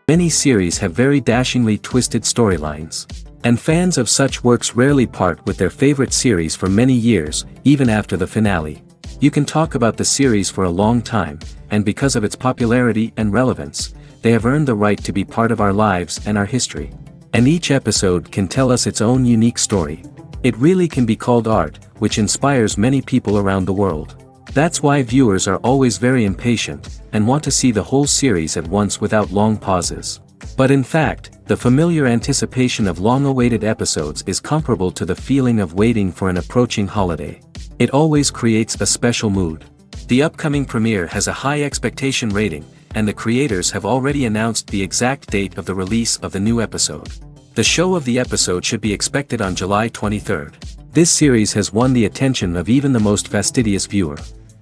Many series have very dashingly twisted storylines. And fans of such works rarely part with their favorite series for many years, even after the finale. You can talk about the series for a long time, and because of its popularity and relevance, they have earned the right to be part of our lives and our history. And each episode can tell us its own unique story. It really can be called art, which inspires many people around the world. That's why viewers are always very impatient, and want to see the whole series at once without long pauses. But in fact, the familiar anticipation of long-awaited episodes is comparable to the feeling of waiting for an approaching holiday. It always creates a special mood. The upcoming premiere has a high expectation rating, and the creators have already announced the exact date of the release of the new episode. The show of the episode should be expected on July 23rd. This series has won the attention of even the most fastidious viewer.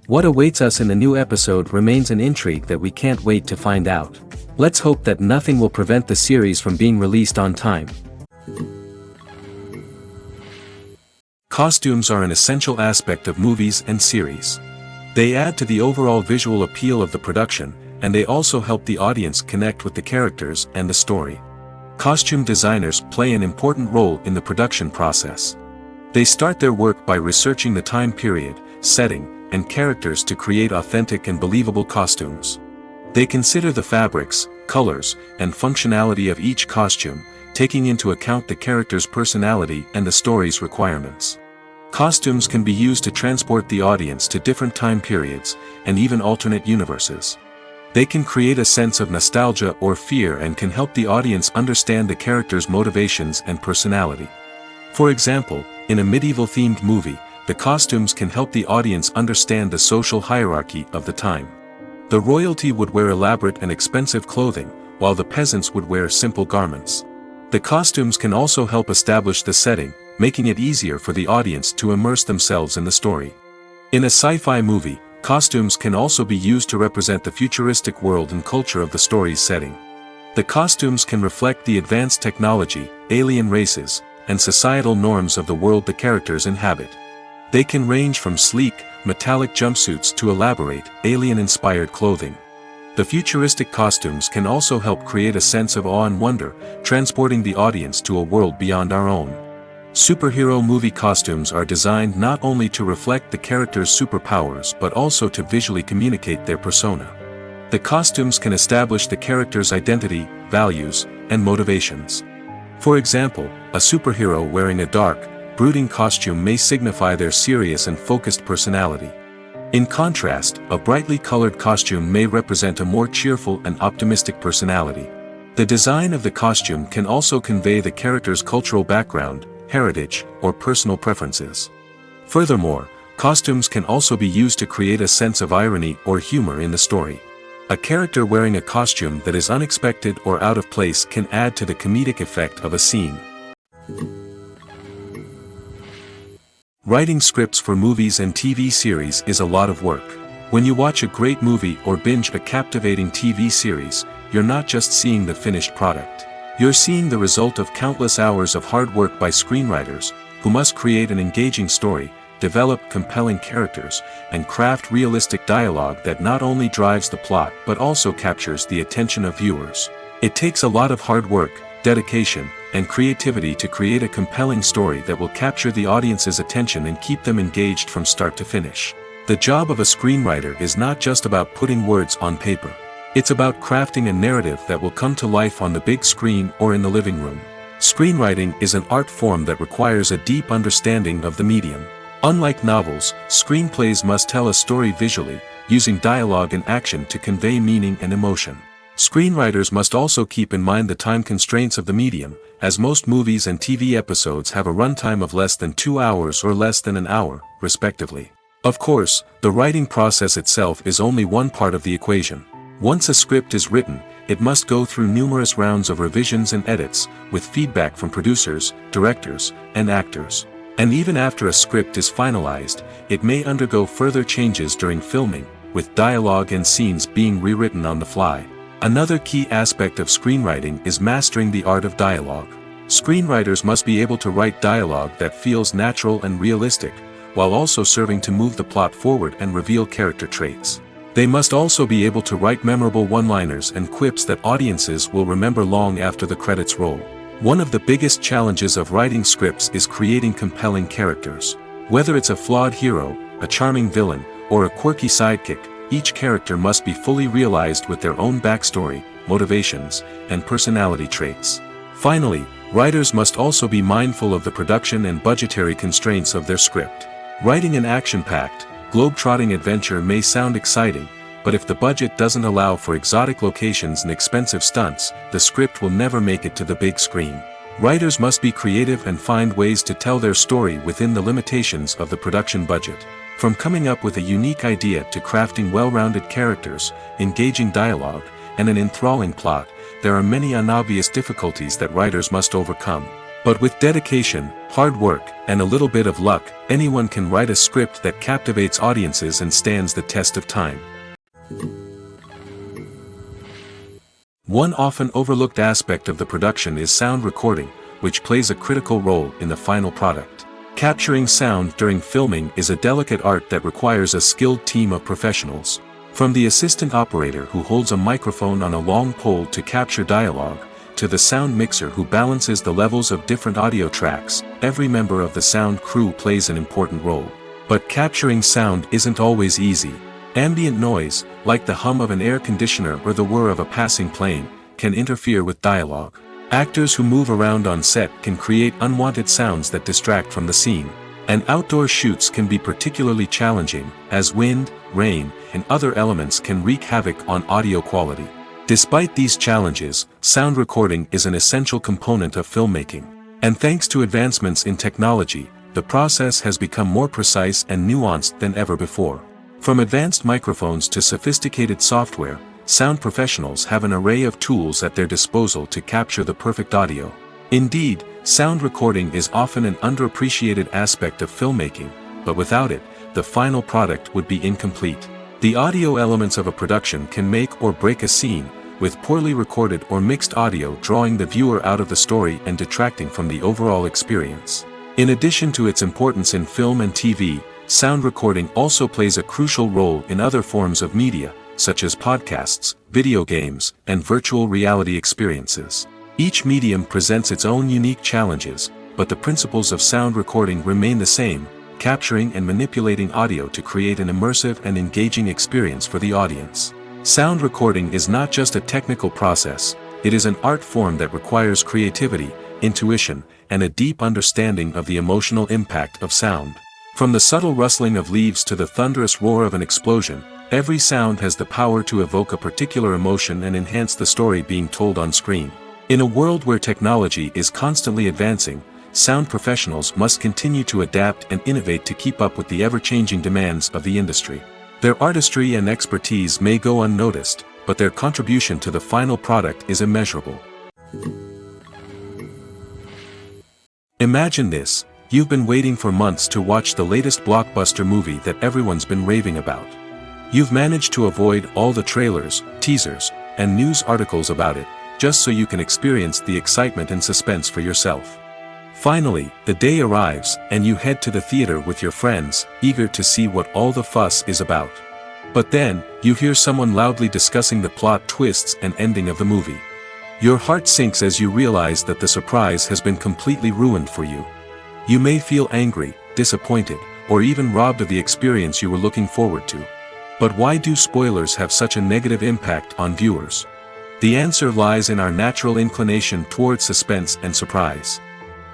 What awaits us in the new episode remains an intrigue that we can't wait to find out. Let's hope that nothing will prevent the series from being released on time. Costumes are an essential aspect of movies and series. They add to the overall visual appeal of the production, and they also help the audience connect with the characters and the story. Costume designers play an important role in the production process. They start their work by researching the time period, setting, and characters to create authentic and believable costumes. They consider the fabrics, colors, and functionality of each costume, taking into account the character's personality and the story's requirements. Costumes can be used to transport the audience to different time periods, and even alternate universes. They can create a sense of nostalgia or fear and can help the audience understand the character's motivations and personality. For example, in a medieval-themed movie, the costumes can help the audience understand the social hierarchy of the time. The royalty would wear elaborate and expensive clothing, while the peasants would wear simple garments. The costumes can also help establish the setting, making it easier for the audience to immerse themselves in the story. In a sci-fi movie, costumes can also be used to represent the futuristic world and culture of the story's setting. The costumes can reflect the advanced technology, alien races, and societal norms of the world the characters inhabit. They can range from sleek, metallic jumpsuits to elaborate, alien-inspired clothing. The futuristic costumes can also help create a sense of awe and wonder, transporting the audience to a world beyond our own. Superhero movie costumes are designed not only to reflect the character's superpowers but also to visually communicate their persona. The costumes can establish the character's identity, values, and motivations. For example, a superhero wearing a dark, brooding costume may signify their serious and focused personality. In contrast, a brightly colored costume may represent a more cheerful and optimistic personality. The design of the costume can also convey the character's cultural background, heritage, or personal preferences. Furthermore, costumes can also be used to create a sense of irony or humor in the story. A character wearing a costume that is unexpected or out of place can add to the comedic effect of a scene. Writing scripts for movies and TV series is a lot of work. When you watch a great movie or binge a captivating TV series, you're not just seeing the finished product. You're seeing the result of countless hours of hard work by screenwriters, who must create an engaging story, develop compelling characters, and craft realistic dialogue that not only drives the plot but also captures the attention of viewers. It takes a lot of hard work, dedication, and creativity to create a compelling story that will capture the audience's attention and keep them engaged from start to finish. The job of a screenwriter is not just about putting words on paper. It's about crafting a narrative that will come to life on the big screen or in the living room. Screenwriting is an art form that requires a deep understanding of the medium. Unlike novels, screenplays must tell a story visually, using dialogue and action to convey meaning and emotion. Screenwriters must also keep in mind the time constraints of the medium, as most movies and TV episodes have a runtime of less than 2 hours or less than an hour, respectively. Of course, the writing process itself is only one part of the equation. Once a script is written, it must go through numerous rounds of revisions and edits, with feedback from producers, directors, and actors. And even after a script is finalized, it may undergo further changes during filming, with dialogue and scenes being rewritten on the fly. Another key aspect of screenwriting is mastering the art of dialogue. Screenwriters must be able to write dialogue that feels natural and realistic, while also serving to move the plot forward and reveal character traits. They must also be able to write memorable one-liners and quips that audiences will remember long after the credits roll. One of the biggest challenges of writing scripts is creating compelling characters. Whether it's a flawed hero, a charming villain, or a quirky sidekick, each character must be fully realized with their own backstory, motivations, and personality traits. Finally, writers must also be mindful of the production and budgetary constraints of their script. Writing an action-packed, globe-trotting adventure may sound exciting, but if the budget doesn't allow for exotic locations and expensive stunts, the script will never make it to the big screen. Writers must be creative and find ways to tell their story within the limitations of the production budget. From coming up with a unique idea to crafting well-rounded characters, engaging dialogue, and an enthralling plot, there are many unobvious difficulties that writers must overcome. But with dedication, hard work, and a little bit of luck, anyone can write a script that captivates audiences and stands the test of time. One often overlooked aspect of the production is sound recording, which plays a critical role in the final product. Capturing sound during filming is a delicate art that requires a skilled team of professionals. From the assistant operator who holds a microphone on a long pole to capture dialogue, to the sound mixer who balances the levels of different audio tracks, every member of the sound crew plays an important role. But capturing sound isn't always easy. Ambient noise, like the hum of an air conditioner or the whir of a passing plane, can interfere with dialogue. Actors who move around on set can create unwanted sounds that distract from the scene. And outdoor shoots can be particularly challenging, as wind, rain, and other elements can wreak havoc on audio quality. Despite these challenges, sound recording is an essential component of filmmaking. And thanks to advancements in technology, the process has become more precise and nuanced than ever before. From advanced microphones to sophisticated software, sound professionals have an array of tools at their disposal to capture the perfect audio. Indeed, sound recording is often an underappreciated aspect of filmmaking, but without it, the final product would be incomplete. The audio elements of a production can make or break a scene, with poorly recorded or mixed audio drawing the viewer out of the story and detracting from the overall experience. In addition to its importance in film and TV, sound recording also plays a crucial role in other forms of media, such as podcasts, video games, and virtual reality experiences. Each medium presents its own unique challenges, but the principles of sound recording remain the same, capturing and manipulating audio to create an immersive and engaging experience for the audience. Sound recording is not just a technical process, it is an art form that requires creativity, intuition, and a deep understanding of the emotional impact of sound. From the subtle rustling of leaves to the thunderous roar of an explosion, every sound has the power to evoke a particular emotion and enhance the story being told on screen. In a world where technology is constantly advancing, sound professionals must continue to adapt and innovate to keep up with the ever-changing demands of the industry. Their artistry and expertise may go unnoticed, but their contribution to the final product is immeasurable. Imagine this. You've been waiting for months to watch the latest blockbuster movie that everyone's been raving about. You've managed to avoid all the trailers, teasers, and news articles about it, just so you can experience the excitement and suspense for yourself. Finally, the day arrives, and you head to the theater with your friends, eager to see what all the fuss is about. But then, you hear someone loudly discussing the plot twists and ending of the movie. Your heart sinks as you realize that the surprise has been completely ruined for you. You may feel angry, disappointed, or even robbed of the experience you were looking forward to. But why do spoilers have such a negative impact on viewers? The answer lies in our natural inclination towards suspense and surprise.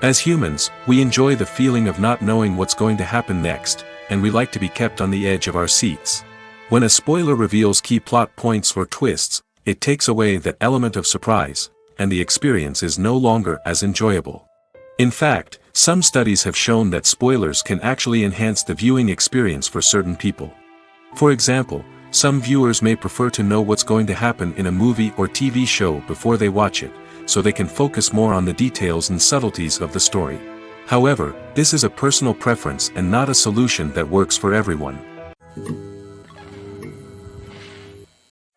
As humans, we enjoy the feeling of not knowing what's going to happen next, and we like to be kept on the edge of our seats. When a spoiler reveals key plot points or twists, it takes away that element of surprise, and the experience is no longer as enjoyable. In fact, some studies have shown that spoilers can actually enhance the viewing experience for certain people. For example, some viewers may prefer to know what's going to happen in a movie or TV show before they watch it, so they can focus more on the details and subtleties of the story. However, this is a personal preference and not a solution that works for everyone.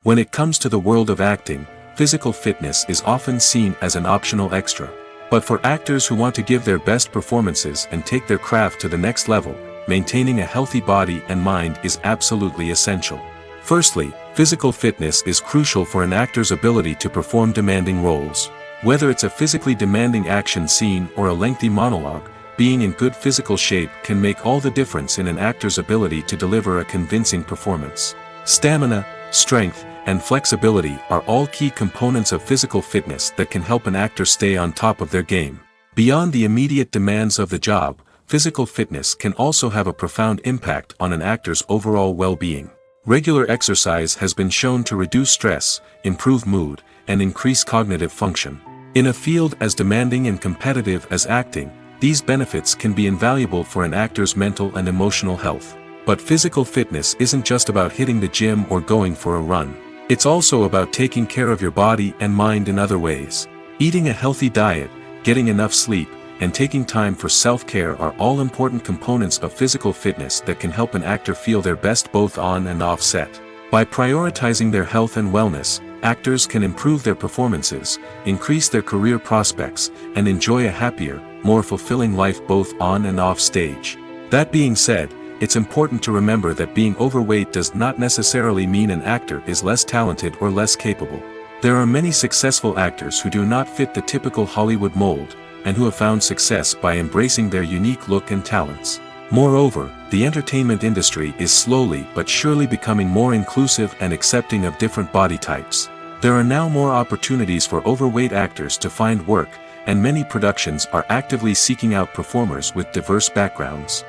When it comes to the world of acting, physical fitness is often seen as an optional extra. But for actors who want to give their best performances and take their craft to the next level, maintaining a healthy body and mind is absolutely essential. Firstly, physical fitness is crucial for an actor's ability to perform demanding roles. Whether it's a physically demanding action scene or a lengthy monologue, being in good physical shape can make all the difference in an actor's ability to deliver a convincing performance. Stamina, strength, and flexibility are all key components of physical fitness that can help an actor stay on top of their game. Beyond the immediate demands of the job, physical fitness can also have a profound impact on an actor's overall well-being. Regular exercise has been shown to reduce stress, improve mood, and increase cognitive function. In a field as demanding and competitive as acting, these benefits can be invaluable for an actor's mental and emotional health. But physical fitness isn't just about hitting the gym or going for a run. It's also about taking care of your body and mind in other ways. Eating a healthy diet, getting enough sleep, and taking time for self-care are all important components of physical fitness that can help an actor feel their best both on and off set. By prioritizing their health and wellness, actors can improve their performances, increase their career prospects, and enjoy a happier, more fulfilling life both on and off stage. That being said, it's important to remember that being overweight does not necessarily mean an actor is less talented or less capable. There are many successful actors who do not fit the typical Hollywood mold, and who have found success by embracing their unique look and talents. Moreover, the entertainment industry is slowly but surely becoming more inclusive and accepting of different body types. There are now more opportunities for overweight actors to find work, and many productions are actively seeking out performers with diverse backgrounds.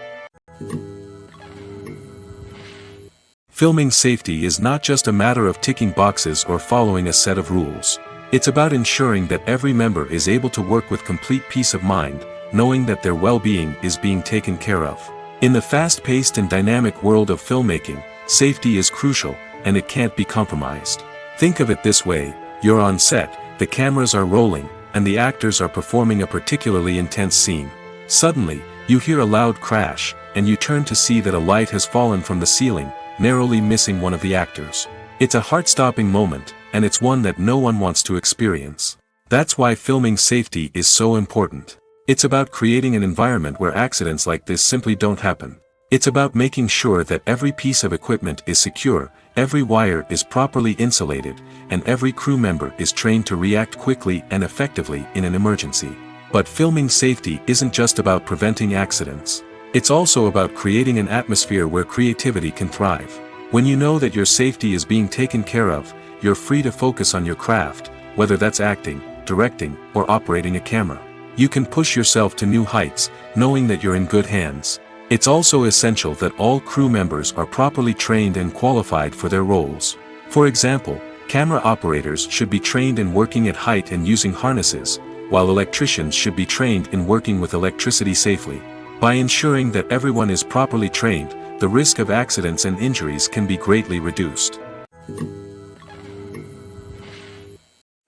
Filming safety is not just a matter of ticking boxes or following a set of rules. It's about ensuring that every member is able to work with complete peace of mind, knowing that their well-being is being taken care of. In the fast-paced and dynamic world of filmmaking, safety is crucial, and it can't be compromised. Think of it this way: you're on set, the cameras are rolling, and the actors are performing a particularly intense scene. Suddenly, you hear a loud crash, and you turn to see that a light has fallen from the ceiling, narrowly missing one of the actors. It's a heart-stopping moment, and it's one that no one wants to experience. That's why filming safety is so important. It's about creating an environment where accidents like this simply don't happen. It's about making sure that every piece of equipment is secure, every wire is properly insulated, and every crew member is trained to react quickly and effectively in an emergency. But filming safety isn't just about preventing accidents. It's also about creating an atmosphere where creativity can thrive. When you know that your safety is being taken care of, you're free to focus on your craft, whether that's acting, directing, or operating a camera. You can push yourself to new heights, knowing that you're in good hands. It's also essential that all crew members are properly trained and qualified for their roles. For example, camera operators should be trained in working at height and using harnesses, while electricians should be trained in working with electricity safely. By ensuring that everyone is properly trained, the risk of accidents and injuries can be greatly reduced.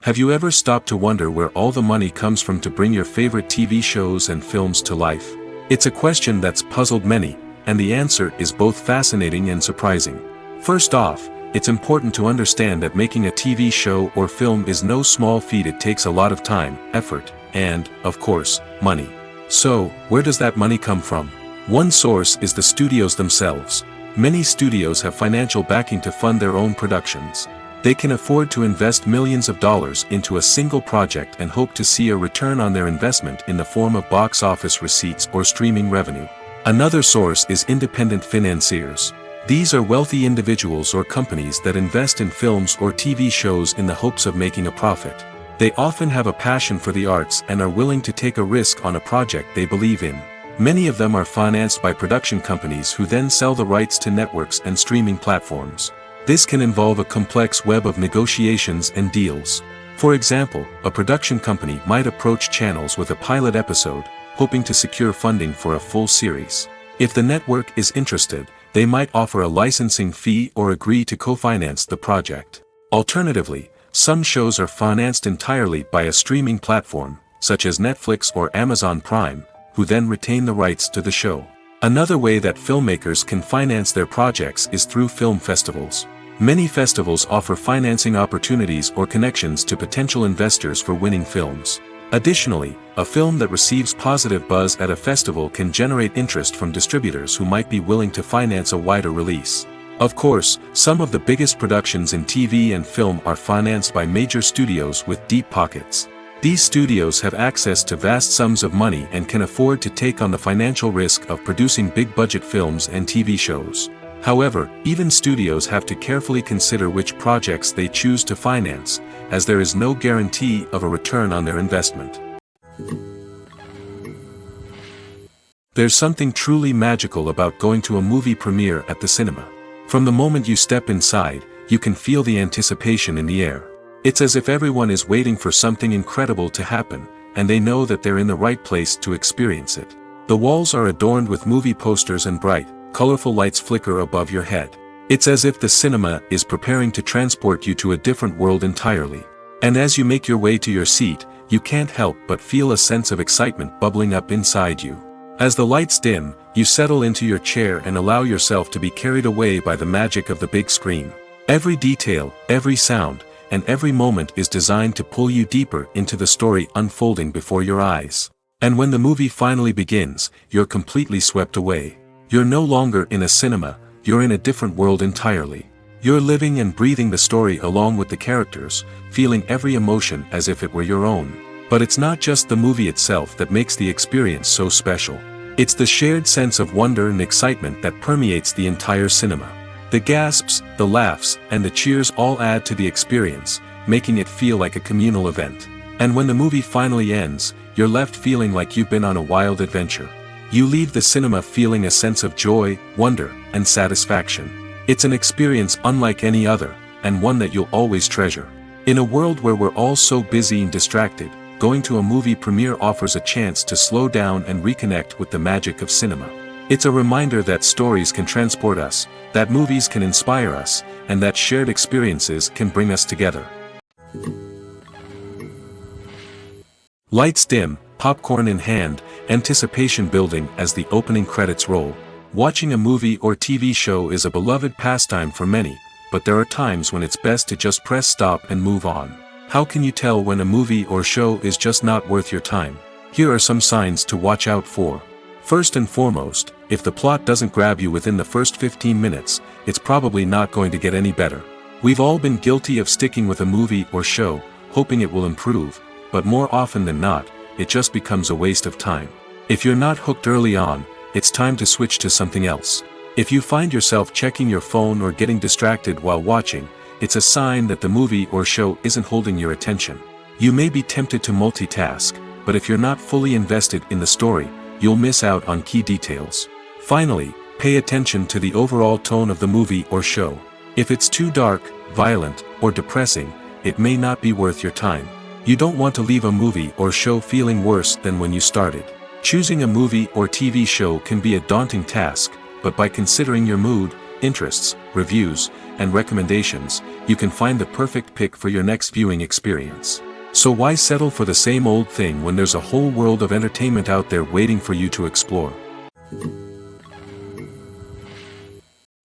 Have you ever stopped to wonder where all the money comes from to bring your favorite TV shows and films to life? It's a question that's puzzled many, and the answer is both fascinating and surprising. First off, it's important to understand that making a TV show or film is no small feat. It takes a lot of time, effort, and, of course, money. So, where does that money come from? One source is the studios themselves. Many studios have financial backing to fund their own productions. They can afford to invest millions of dollars into a single project and hope to see a return on their investment in the form of box office receipts or streaming revenue. Another source is independent financiers. These are wealthy individuals or companies that invest in films or TV shows in the hopes of making a profit. They often have a passion for the arts and are willing to take a risk on a project they believe in. Many of them are financed by production companies who then sell the rights to networks and streaming platforms. This can involve a complex web of negotiations and deals. For example, a production company might approach channels with a pilot episode, hoping to secure funding for a full series. If the network is interested, they might offer a licensing fee or agree to co-finance the project. Alternatively, some shows are financed entirely by a streaming platform, such as Netflix or Amazon Prime, who then retain the rights to the show. Another way that filmmakers can finance their projects is through film festivals. Many festivals offer financing opportunities or connections to potential investors for winning films. Additionally, a film that receives positive buzz at a festival can generate interest from distributors who might be willing to finance a wider release. Of course, some of the biggest productions in TV and film are financed by major studios with deep pockets. These studios have access to vast sums of money and can afford to take on the financial risk of producing big-budget films and TV shows. However, even studios have to carefully consider which projects they choose to finance, as there is no guarantee of a return on their investment. There's something truly magical about going to a movie premiere at the cinema. From the moment you step inside, you can feel the anticipation in the air. It's as if everyone is waiting for something incredible to happen, and they know that they're in the right place to experience it. The walls are adorned with movie posters and bright, colorful lights flicker above your head. It's as if the cinema is preparing to transport you to a different world entirely. And as you make your way to your seat, you can't help but feel a sense of excitement bubbling up inside you. As the lights dim, you settle into your chair and allow yourself to be carried away by the magic of the big screen. Every detail, every sound, and every moment is designed to pull you deeper into the story unfolding before your eyes. And when the movie finally begins, you're completely swept away. You're no longer in a cinema, you're in a different world entirely. You're living and breathing the story along with the characters, feeling every emotion as if it were your own. But it's not just the movie itself that makes the experience so special. It's the shared sense of wonder and excitement that permeates the entire cinema. The gasps, the laughs, and the cheers all add to the experience, making it feel like a communal event. And when the movie finally ends, you're left feeling like you've been on a wild adventure. You leave the cinema feeling a sense of joy, wonder, and satisfaction. It's an experience unlike any other, and one that you'll always treasure. In a world where we're all so busy and distracted, going to a movie premiere offers a chance to slow down and reconnect with the magic of cinema. It's a reminder that stories can transport us, that movies can inspire us, and that shared experiences can bring us together. Lights dim, popcorn in hand, anticipation building as the opening credits roll. Watching a movie or TV show is a beloved pastime for many, but there are times when it's best to just press stop and move on. How can you tell when a movie or show is just not worth your time? Here are some signs to watch out for. First and foremost, if the plot doesn't grab you within the first 15 minutes, it's probably not going to get any better. We've all been guilty of sticking with a movie or show, hoping it will improve, but more often than not, it just becomes a waste of time. If you're not hooked early on, it's time to switch to something else. If you find yourself checking your phone or getting distracted while watching, it's a sign that the movie or show isn't holding your attention. You may be tempted to multitask, but if you're not fully invested in the story, you'll miss out on key details. Finally, pay attention to the overall tone of the movie or show. If it's too dark, violent, or depressing, it may not be worth your time. You don't want to leave a movie or show feeling worse than when you started. Choosing a movie or TV show can be a daunting task, but by considering your mood, interests, reviews, and recommendations, you can find the perfect pick for your next viewing experience. So why settle for the same old thing when there's a whole world of entertainment out there waiting for you to explore?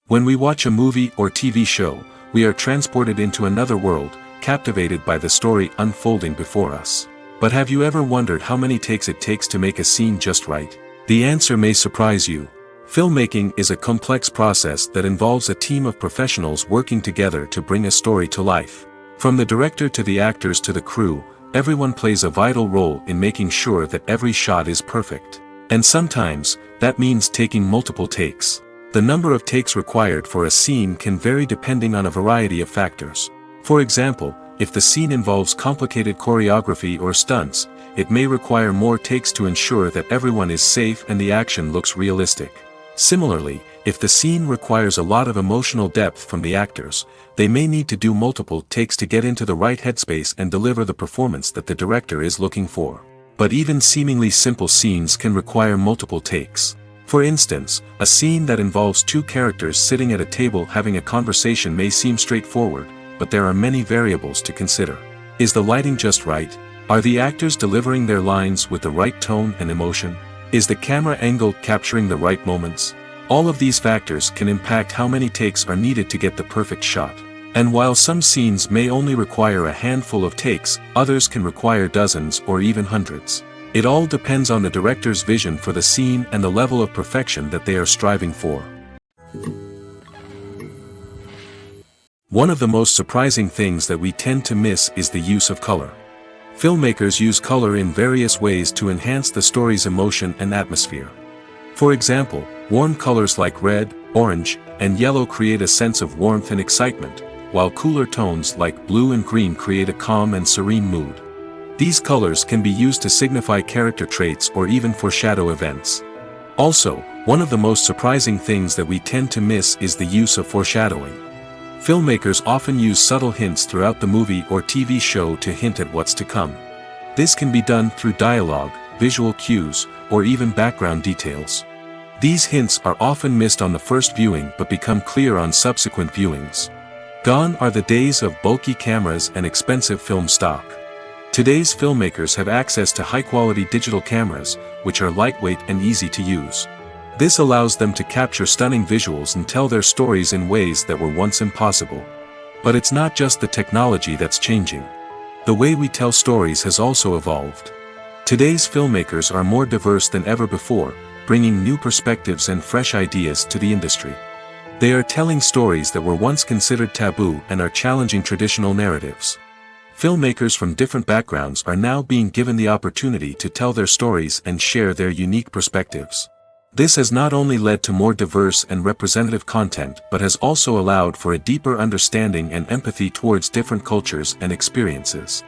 When we watch a movie or TV show, we are transported into another world, captivated by the story unfolding before us. But have you ever wondered how many takes it takes to make a scene just right? The answer may surprise you. Filmmaking is a complex process that involves a team of professionals working together to bring a story to life. From the director to the actors to the crew, everyone plays a vital role in making sure that every shot is perfect. And sometimes, that means taking multiple takes. The number of takes required for a scene can vary depending on a variety of factors. For example, if the scene involves complicated choreography or stunts, it may require more takes to ensure that everyone is safe and the action looks realistic. Similarly, if the scene requires a lot of emotional depth from the actors, they may need to do multiple takes to get into the right headspace and deliver the performance that the director is looking for. But even seemingly simple scenes can require multiple takes. For instance, a scene that involves two characters sitting at a table having a conversation may seem straightforward, but there are many variables to consider. Is the lighting just right? Are the actors delivering their lines with the right tone and emotion? Is the camera angle capturing the right moments? All of these factors can impact how many takes are needed to get the perfect shot. And while some scenes may only require a handful of takes, others can require dozens or even hundreds. It all depends on the director's vision for the scene and the level of perfection that they are striving for. One of the most surprising things that we tend to miss is the use of color. Filmmakers use color in various ways to enhance the story's emotion and atmosphere. For example, warm colors like red, orange, and yellow create a sense of warmth and excitement, while cooler tones like blue and green create a calm and serene mood. These colors can be used to signify character traits or even foreshadow events. Also, one of the most surprising things that we tend to miss is the use of foreshadowing. Filmmakers often use subtle hints throughout the movie or TV show to hint at what's to come. This can be done through dialogue, visual cues, or even background details. These hints are often missed on the first viewing but become clear on subsequent viewings. Gone are the days of bulky cameras and expensive film stock. Today's filmmakers have access to high-quality digital cameras, which are lightweight and easy to use. This allows them to capture stunning visuals and tell their stories in ways that were once impossible. But it's not just the technology that's changing. The way we tell stories has also evolved. Today's filmmakers are more diverse than ever before, bringing new perspectives and fresh ideas to the industry. They are telling stories that were once considered taboo and are challenging traditional narratives. Filmmakers from different backgrounds are now being given the opportunity to tell their stories and share their unique perspectives. This has not only led to more diverse and representative content but has also allowed for a deeper understanding and empathy towards different cultures and experiences.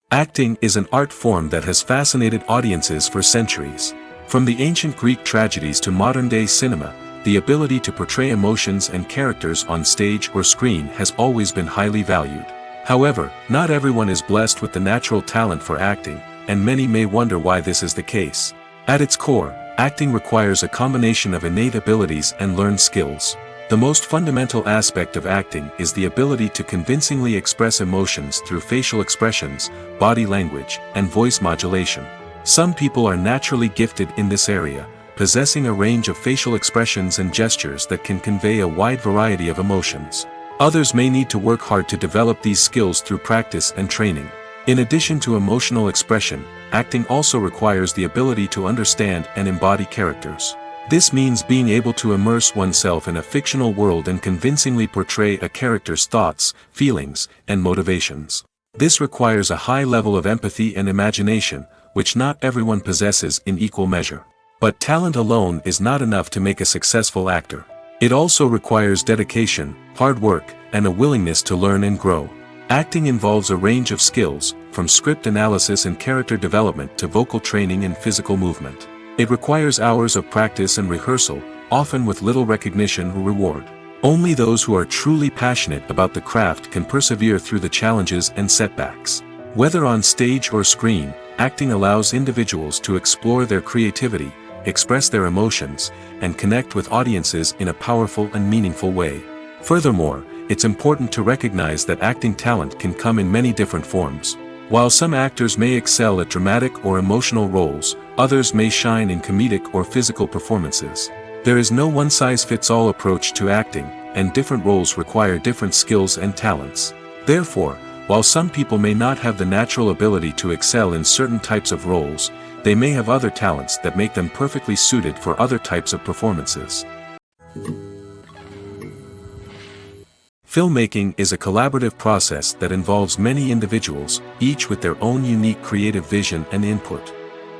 Acting is an art form that has fascinated audiences for centuries. From the ancient Greek tragedies to modern-day cinema, the ability to portray emotions and characters on stage or screen has always been highly valued. However, not everyone is blessed with the natural talent for acting, and many may wonder why this is the case. At its core, acting requires a combination of innate abilities and learned skills. The most fundamental aspect of acting is the ability to convincingly express emotions through facial expressions, body language, and voice modulation. Some people are naturally gifted in this area, possessing a range of facial expressions and gestures that can convey a wide variety of emotions. Others may need to work hard to develop these skills through practice and training. In addition to emotional expression, acting also requires the ability to understand and embody characters. This means being able to immerse oneself in a fictional world and convincingly portray a character's thoughts, feelings, and motivations. This requires a high level of empathy and imagination, which not everyone possesses in equal measure. But talent alone is not enough to make a successful actor. It also requires dedication, hard work, and a willingness to learn and grow. Acting involves a range of skills, from script analysis and character development to vocal training and physical movement. It requires hours of practice and rehearsal, often with little recognition or reward. Only those who are truly passionate about the craft can persevere through the challenges and setbacks. Whether on stage or screen, acting allows individuals to explore their creativity, express their emotions, and connect with audiences in a powerful and meaningful way. Furthermore, it's important to recognize that acting talent can come in many different forms. While some actors may excel at dramatic or emotional roles, others may shine in comedic or physical performances. There is no one-size-fits-all approach to acting, and different roles require different skills and talents. Therefore, while some people may not have the natural ability to excel in certain types of roles, they may have other talents that make them perfectly suited for other types of performances. Filmmaking is a collaborative process that involves many individuals, each with their own unique creative vision and input.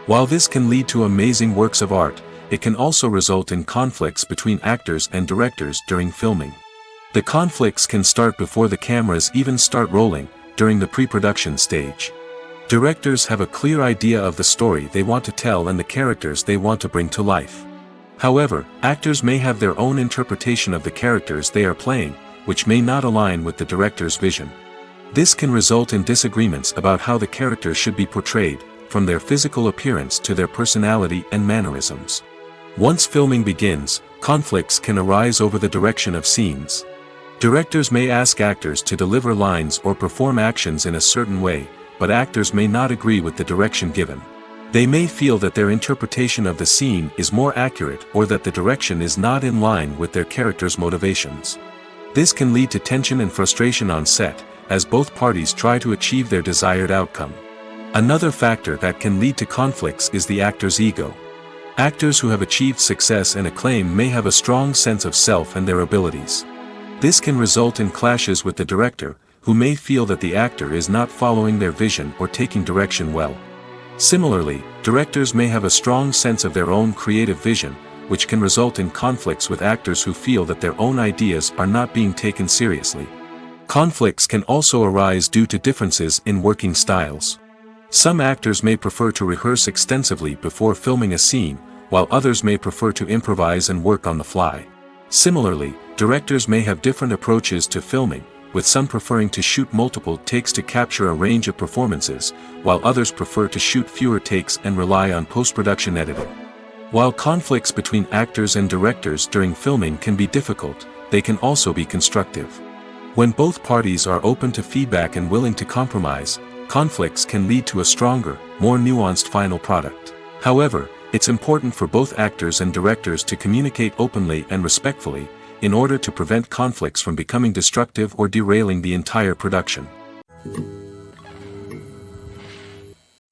While this can lead to amazing works of art, it can also result in conflicts between actors and directors during filming. The conflicts can start before the cameras even start rolling, during the pre-production stage. Directors have a clear idea of the story they want to tell and the characters they want to bring to life. However, actors may have their own interpretation of the characters they are playing, which may not align with the director's vision. This can result in disagreements about how the characters should be portrayed, from their physical appearance to their personality and mannerisms. Once filming begins, conflicts can arise over the direction of scenes. Directors may ask actors to deliver lines or perform actions in a certain way, but actors may not agree with the direction given. They may feel that their interpretation of the scene is more accurate or that the direction is not in line with their character's motivations. This can lead to tension and frustration on set, as both parties try to achieve their desired outcome. Another factor that can lead to conflicts is the actor's ego. Actors who have achieved success and acclaim may have a strong sense of self and their abilities. This can result in clashes with the director, who may feel that the actor is not following their vision or taking direction well. Similarly, directors may have a strong sense of their own creative vision, which can result in conflicts with actors who feel that their own ideas are not being taken seriously. Conflicts can also arise due to differences in working styles. Some actors may prefer to rehearse extensively before filming a scene, while others may prefer to improvise and work on the fly. Similarly, directors may have different approaches to filming, with some preferring to shoot multiple takes to capture a range of performances, while others prefer to shoot fewer takes and rely on post-production editing. While conflicts between actors and directors during filming can be difficult, they can also be constructive. When both parties are open to feedback and willing to compromise, conflicts can lead to a stronger, more nuanced final product. However, it's important for both actors and directors to communicate openly and respectfully, in order to prevent conflicts from becoming destructive or derailing the entire production.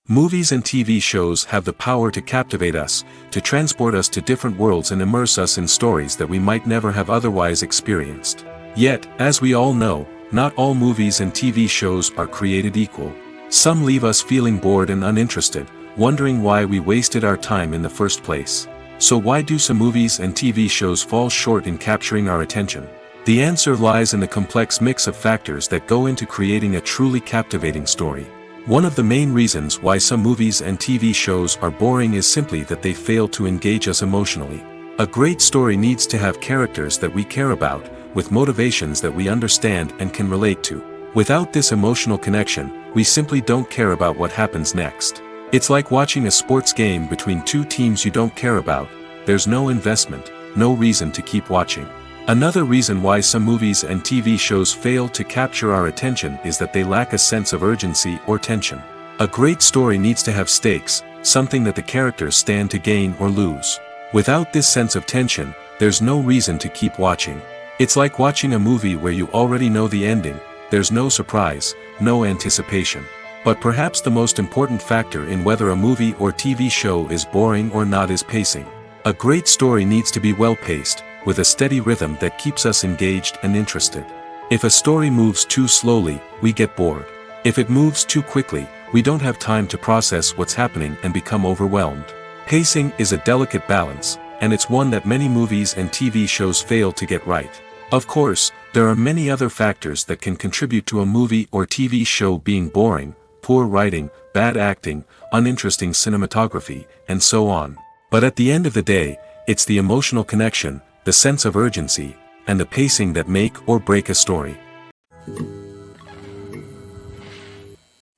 Movies and TV shows have the power to captivate us, to transport us to different worlds and immerse us in stories that we might never have otherwise experienced. Yet, as we all know, not all movies and TV shows are created equal. Some leave us feeling bored and uninterested, wondering why we wasted our time in the first place. So why do some movies and TV shows fall short in capturing our attention? The answer lies in the complex mix of factors that go into creating a truly captivating story. One of the main reasons why some movies and TV shows are boring is simply that they fail to engage us emotionally. A great story needs to have characters that we care about, with motivations that we understand and can relate to. Without this emotional connection, we simply don't care about what happens next. It's like watching a sports game between two teams you don't care about. There's no investment, no reason to keep watching. Another reason why some movies and TV shows fail to capture our attention is that they lack a sense of urgency or tension. A great story needs to have stakes, something that the characters stand to gain or lose. Without this sense of tension, there's no reason to keep watching. It's like watching a movie where you already know the ending. There's no surprise, no anticipation. But perhaps the most important factor in whether a movie or TV show is boring or not is pacing. A great story needs to be well-paced, with a steady rhythm that keeps us engaged and interested. If a story moves too slowly, we get bored. If it moves too quickly, we don't have time to process what's happening and become overwhelmed. Pacing is a delicate balance, and it's one that many movies and TV shows fail to get right. Of course, there are many other factors that can contribute to a movie or TV show being boring: poor writing, bad acting, uninteresting cinematography, and so on. But at the end of the day, it's the emotional connection, the sense of urgency, and the pacing that make or break a story.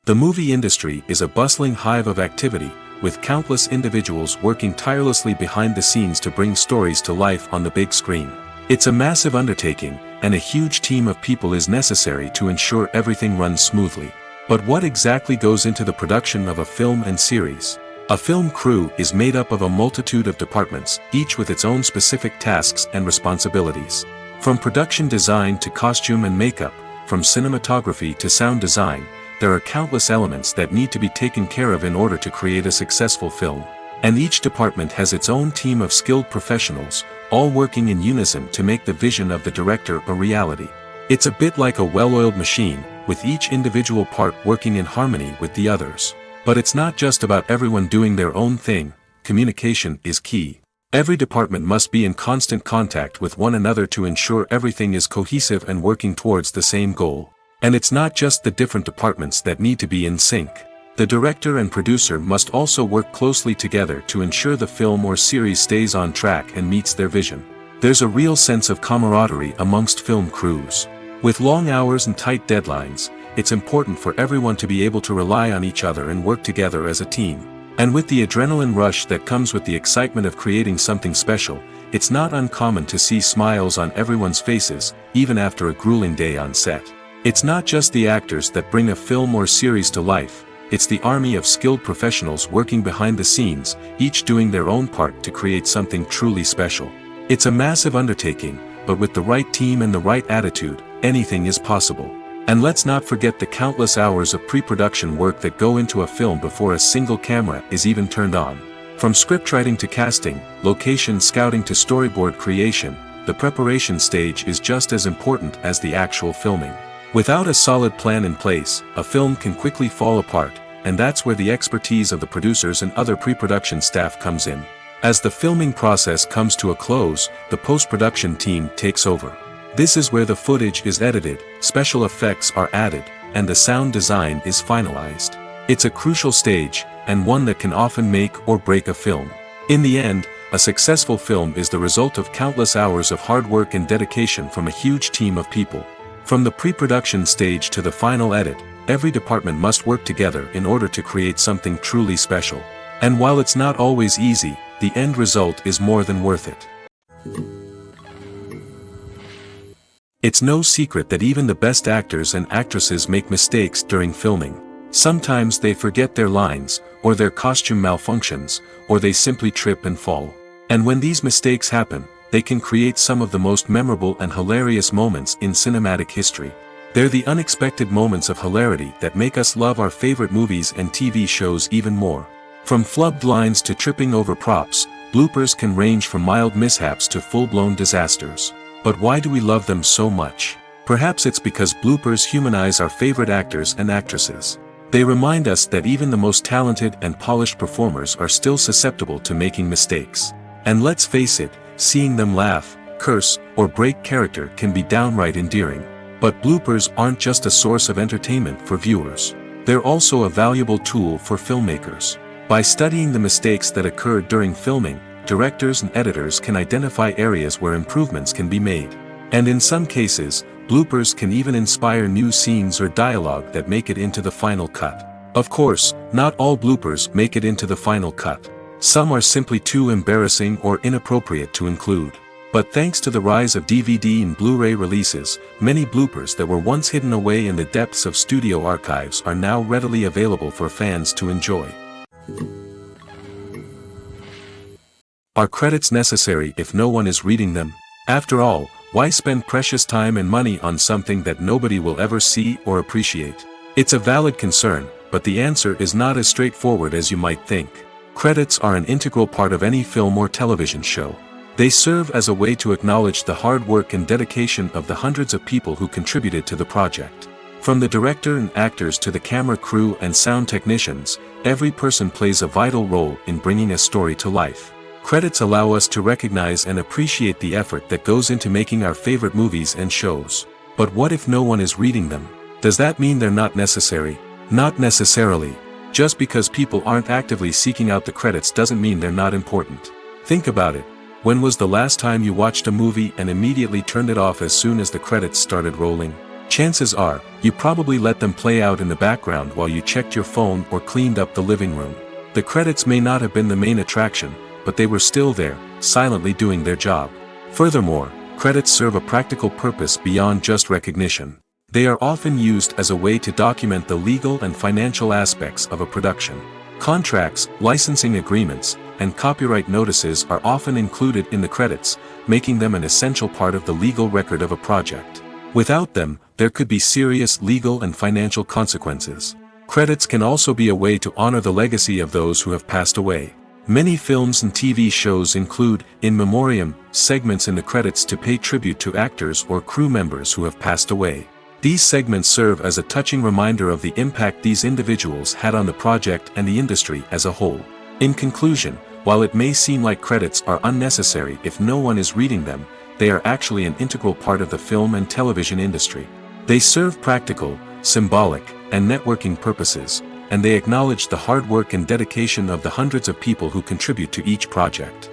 The movie industry is a bustling hive of activity, with countless individuals working tirelessly behind the scenes to bring stories to life on the big screen. It's a massive undertaking, and a huge team of people is necessary to ensure everything runs smoothly. But what exactly goes into the production of a film and series? A film crew is made up of a multitude of departments, each with its own specific tasks and responsibilities. From production design to costume and makeup, from cinematography to sound design, there are countless elements that need to be taken care of in order to create a successful film. And each department has its own team of skilled professionals, all working in unison to make the vision of the director a reality. It's a bit like a well-oiled machine, with each individual part working in harmony with the others. But it's not just about everyone doing their own thing. Communication is key. Every department must be in constant contact with one another to ensure everything is cohesive and working towards the same goal. And it's not just the different departments that need to be in sync. The director and producer must also work closely together to ensure the film or series stays on track and meets their vision. There's a real sense of camaraderie amongst film crews. With long hours and tight deadlines, it's important for everyone to be able to rely on each other and work together as a team. And with the adrenaline rush that comes with the excitement of creating something special, it's not uncommon to see smiles on everyone's faces, even after a grueling day on set. It's not just the actors that bring a film or series to life, it's the army of skilled professionals working behind the scenes, each doing their own part to create something truly special. It's a massive undertaking, but with the right team and the right attitude, anything is possible. And let's not forget the countless hours of pre-production work that go into a film before a single camera is even turned on. From scriptwriting to casting, location scouting to storyboard creation, the preparation stage is just as important as the actual filming. Without a solid plan in place, a film can quickly fall apart, and that's where the expertise of the producers and other pre-production staff comes in. As the filming process comes to a close, the post-production team takes over. This is where the footage is edited, special effects are added, and the sound design is finalized. It's a crucial stage, and one that can often make or break a film. In the end, a successful film is the result of countless hours of hard work and dedication from a huge team of people. From the pre-production stage to the final edit, every department must work together in order to create something truly special. And while it's not always easy, the end result is more than worth it. It's no secret that even the best actors and actresses make mistakes during filming. Sometimes they forget their lines, or their costume malfunctions, or they simply trip and fall. And when these mistakes happen, they can create some of the most memorable and hilarious moments in cinematic history. They're the unexpected moments of hilarity that make us love our favorite movies and TV shows even more. From flubbed lines to tripping over props, bloopers can range from mild mishaps to full-blown disasters. But why do we love them so much? Perhaps it's because bloopers humanize our favorite actors and actresses. They remind us that even the most talented and polished performers are still susceptible to making mistakes. And let's face it, seeing them laugh, curse, or break character can be downright endearing. But bloopers aren't just a source of entertainment for viewers. They're also a valuable tool for filmmakers. By studying the mistakes that occurred during filming, directors and editors can identify areas where improvements can be made. And in some cases, bloopers can even inspire new scenes or dialogue that make it into the final cut. Of course, not all bloopers make it into the final cut. Some are simply too embarrassing or inappropriate to include. But thanks to the rise of DVD and Blu-ray releases, many bloopers that were once hidden away in the depths of studio archives are now readily available for fans to enjoy. Are credits necessary if no one is reading them? After all, why spend precious time and money on something that nobody will ever see or appreciate? It's a valid concern, but the answer is not as straightforward as you might think. Credits are an integral part of any film or television show. They serve as a way to acknowledge the hard work and dedication of the hundreds of people who contributed to the project. From the director and actors to the camera crew and sound technicians, every person plays a vital role in bringing a story to life. Credits allow us to recognize and appreciate the effort that goes into making our favorite movies and shows. But what if no one is reading them? Does that mean they're not necessary? Not necessarily. Just because people aren't actively seeking out the credits doesn't mean they're not important. Think about it. When was the last time you watched a movie and immediately turned it off as soon as the credits started rolling? Chances are, you probably let them play out in the background while you checked your phone or cleaned up the living room. The credits may not have been the main attraction, but they were still there, silently doing their job. Furthermore, credits serve a practical purpose beyond just recognition. They are often used as a way to document the legal and financial aspects of a production. Contracts, licensing agreements, and copyright notices are often included in the credits, making them an essential part of the legal record of a project. Without them, there could be serious legal and financial consequences. Credits can also be a way to honor the legacy of those who have passed away. Many films and TV shows include, in memoriam, segments in the credits to pay tribute to actors or crew members who have passed away. These segments serve as a touching reminder of the impact these individuals had on the project and the industry as a whole. In conclusion, while it may seem like credits are unnecessary if no one is reading them, they are actually an integral part of the film and television industry. They serve practical, symbolic, and networking purposes, and they acknowledge the hard work and dedication of the hundreds of people who contribute to each project.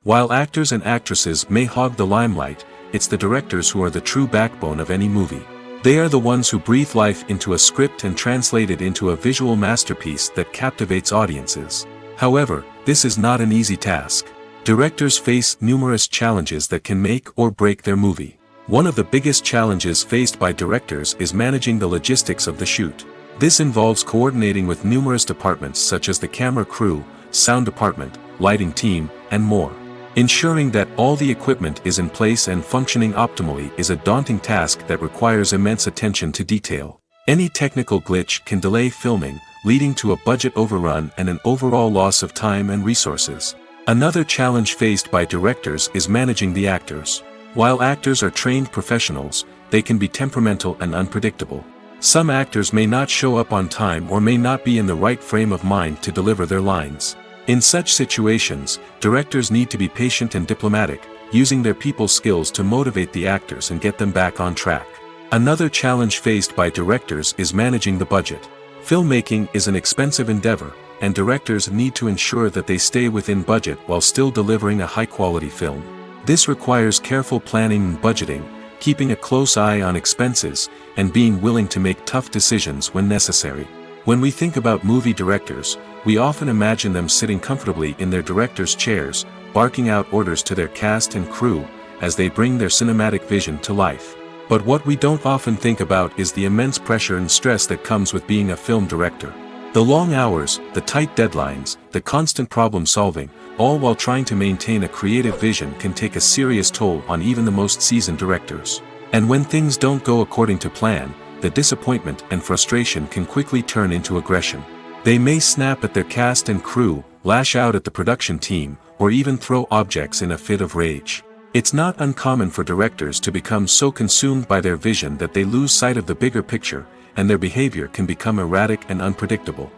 While actors and actresses may hog the limelight, it's the directors who are the true backbone of any movie. They are the ones who breathe life into a script and translate it into a visual masterpiece that captivates audiences. However, this is not an easy task. Directors face numerous challenges that can make or break their movie. One of the biggest challenges faced by directors is managing the logistics of the shoot. This involves coordinating with numerous departments such as the camera crew, sound department, lighting team, and more. Ensuring that all the equipment is in place and functioning optimally is a daunting task that requires immense attention to detail. Any technical glitch can delay filming, leading to a budget overrun and an overall loss of time and resources. Another challenge faced by directors is managing the actors. While actors are trained professionals, they can be temperamental and unpredictable. Some actors may not show up on time or may not be in the right frame of mind to deliver their lines. In such situations, directors need to be patient and diplomatic, using their people skills to motivate the actors and get them back on track. Another challenge faced by directors is managing the budget. Filmmaking is an expensive endeavor, and directors need to ensure that they stay within budget while still delivering a high-quality film. This requires careful planning and budgeting, keeping a close eye on expenses, and being willing to make tough decisions when necessary. When we think about movie directors, we often imagine them sitting comfortably in their director's chairs, barking out orders to their cast and crew, as they bring their cinematic vision to life. But what we don't often think about is the immense pressure and stress that comes with being a film director. The long hours, the tight deadlines, the constant problem-solving, all while trying to maintain a creative vision can take a serious toll on even the most seasoned directors. And when things don't go according to plan, the disappointment and frustration can quickly turn into aggression. They may snap at their cast and crew, lash out at the production team, or even throw objects in a fit of rage. It's not uncommon for directors to become so consumed by their vision that they lose sight of the bigger picture, and their behavior can become erratic and unpredictable.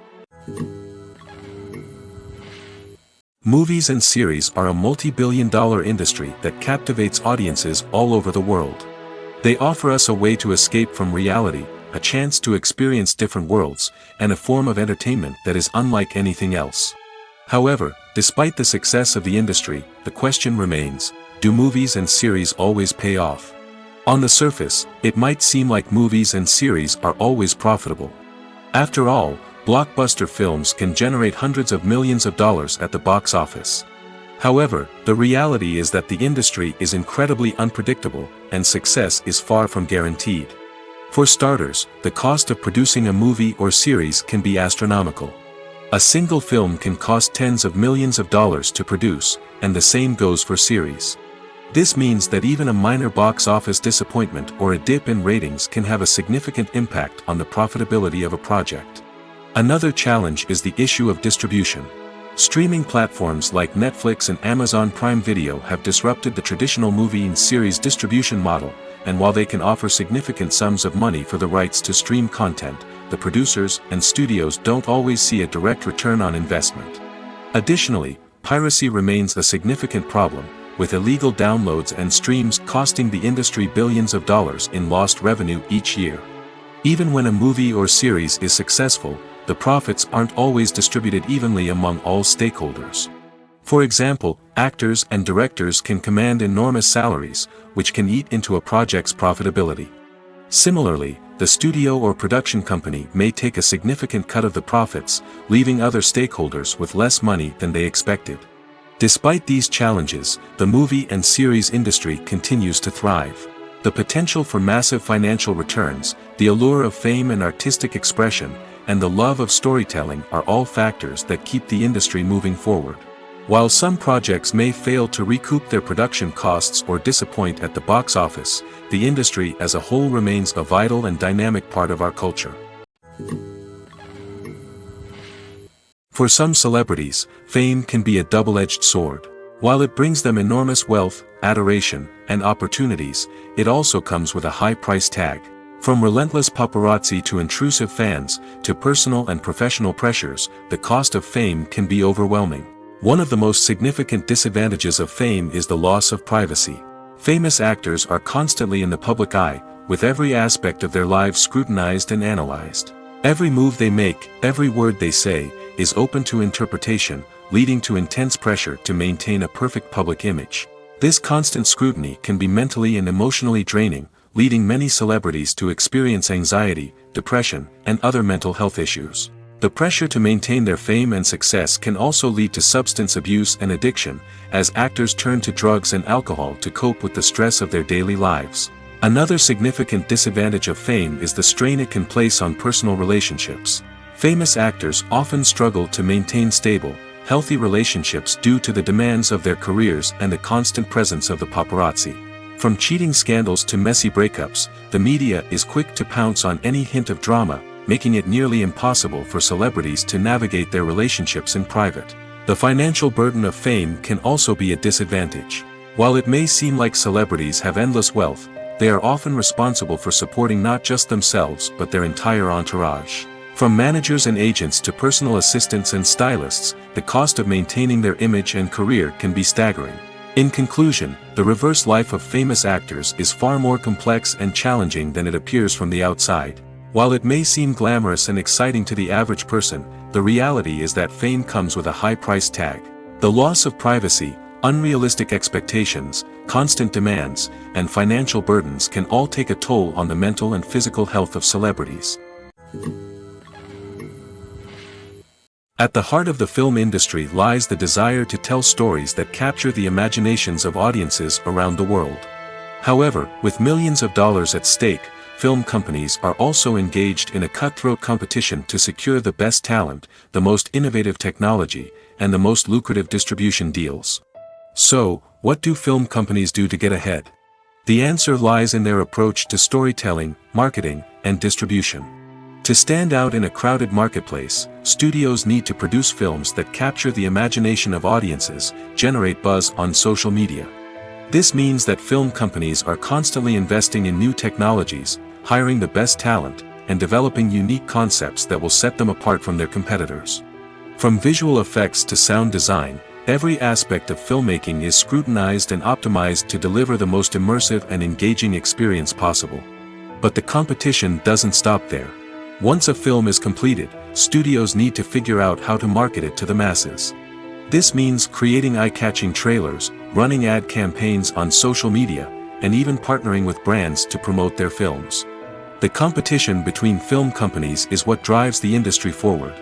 Movies and series are a multi-billion-dollar industry that captivates audiences all over the world. They offer us a way to escape from reality, a chance to experience different worlds, and a form of entertainment that is unlike anything else. However, despite the success of the industry, the question remains, do movies and series always pay off? On the surface, it might seem like movies and series are always profitable. After all, blockbuster films can generate hundreds of millions of dollars at the box office. However, the reality is that the industry is incredibly unpredictable, and success is far from guaranteed. For starters, the cost of producing a movie or series can be astronomical. A single film can cost tens of millions of dollars to produce, and the same goes for series. This means that even a minor box office disappointment or a dip in ratings can have a significant impact on the profitability of a project. Another challenge is the issue of distribution. Streaming platforms like Netflix and Amazon Prime Video have disrupted the traditional movie and series distribution model, and while they can offer significant sums of money for the rights to stream content, the producers and studios don't always see a direct return on investment. Additionally, piracy remains a significant problem, with illegal downloads and streams costing the industry billions of dollars in lost revenue each year. Even when a movie or series is successful, the profits aren't always distributed evenly among all stakeholders. For example, actors and directors can command enormous salaries, which can eat into a project's profitability. Similarly, the studio or production company may take a significant cut of the profits, leaving other stakeholders with less money than they expected. Despite these challenges, the movie and series industry continues to thrive. The potential for massive financial returns, the allure of fame and artistic expression, and the love of storytelling are all factors that keep the industry moving forward. While some projects may fail to recoup their production costs or disappoint at the box office, the industry as a whole remains a vital and dynamic part of our culture. For some celebrities, fame can be a double-edged sword. While it brings them enormous wealth, adoration, and opportunities, it also comes with a high price tag. From relentless paparazzi to intrusive fans, to personal and professional pressures, the cost of fame can be overwhelming. One of the most significant disadvantages of fame is the loss of privacy. Famous actors are constantly in the public eye, with every aspect of their lives scrutinized and analyzed. Every move they make, every word they say, is open to interpretation, leading to intense pressure to maintain a perfect public image. This constant scrutiny can be mentally and emotionally draining, leading many celebrities to experience anxiety, depression, and other mental health issues. The pressure to maintain their fame and success can also lead to substance abuse and addiction, as actors turn to drugs and alcohol to cope with the stress of their daily lives. Another significant disadvantage of fame is the strain it can place on personal relationships. Famous actors often struggle to maintain stable, healthy relationships due to the demands of their careers and the constant presence of the paparazzi. From cheating scandals to messy breakups, the media is quick to pounce on any hint of drama, making it nearly impossible for celebrities to navigate their relationships in private. The financial burden of fame can also be a disadvantage. While it may seem like celebrities have endless wealth, they are often responsible for supporting not just themselves but their entire entourage. From managers and agents to personal assistants and stylists, the cost of maintaining their image and career can be staggering. In conclusion, the reverse life of famous actors is far more complex and challenging than it appears from the outside. While it may seem glamorous and exciting to the average person, the reality is that fame comes with a high price tag. The loss of privacy, unrealistic expectations, constant demands, and financial burdens can all take a toll on the mental and physical health of celebrities. At the heart of the film industry lies the desire to tell stories that capture the imaginations of audiences around the world. However, with millions of dollars at stake, film companies are also engaged in a cutthroat competition to secure the best talent, the most innovative technology, and the most lucrative distribution deals. So, what do film companies do to get ahead? The answer lies in their approach to storytelling, marketing, and distribution. To stand out in a crowded marketplace, studios need to produce films that capture the imagination of audiences, generate buzz on social media. This means that film companies are constantly investing in new technologies, hiring the best talent, and developing unique concepts that will set them apart from their competitors. From visual effects to sound design, every aspect of filmmaking is scrutinized and optimized to deliver the most immersive and engaging experience possible. But the competition doesn't stop there. Once a film is completed, studios need to figure out how to market it to the masses. This means creating eye-catching trailers, running ad campaigns on social media, and even partnering with brands to promote their films. The competition between film companies is what drives the industry forward.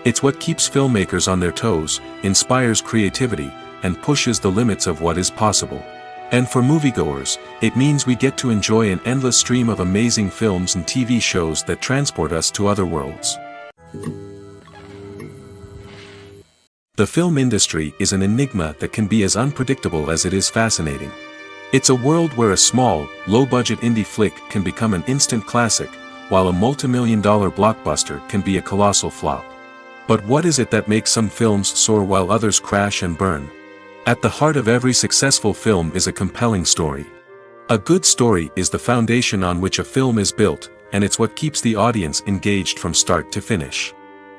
It's what keeps filmmakers on their toes, inspires creativity, and pushes the limits of what is possible. And for moviegoers, it means we get to enjoy an endless stream of amazing films and TV shows that transport us to other worlds. The film industry is an enigma that can be as unpredictable as it is fascinating. It's a world where a small, low-budget indie flick can become an instant classic, while a multi-million-dollar blockbuster can be a colossal flop. But what is it that makes some films soar while others crash and burn? At the heart of every successful film is a compelling story. A good story is the foundation on which a film is built, and it's what keeps the audience engaged from start to finish.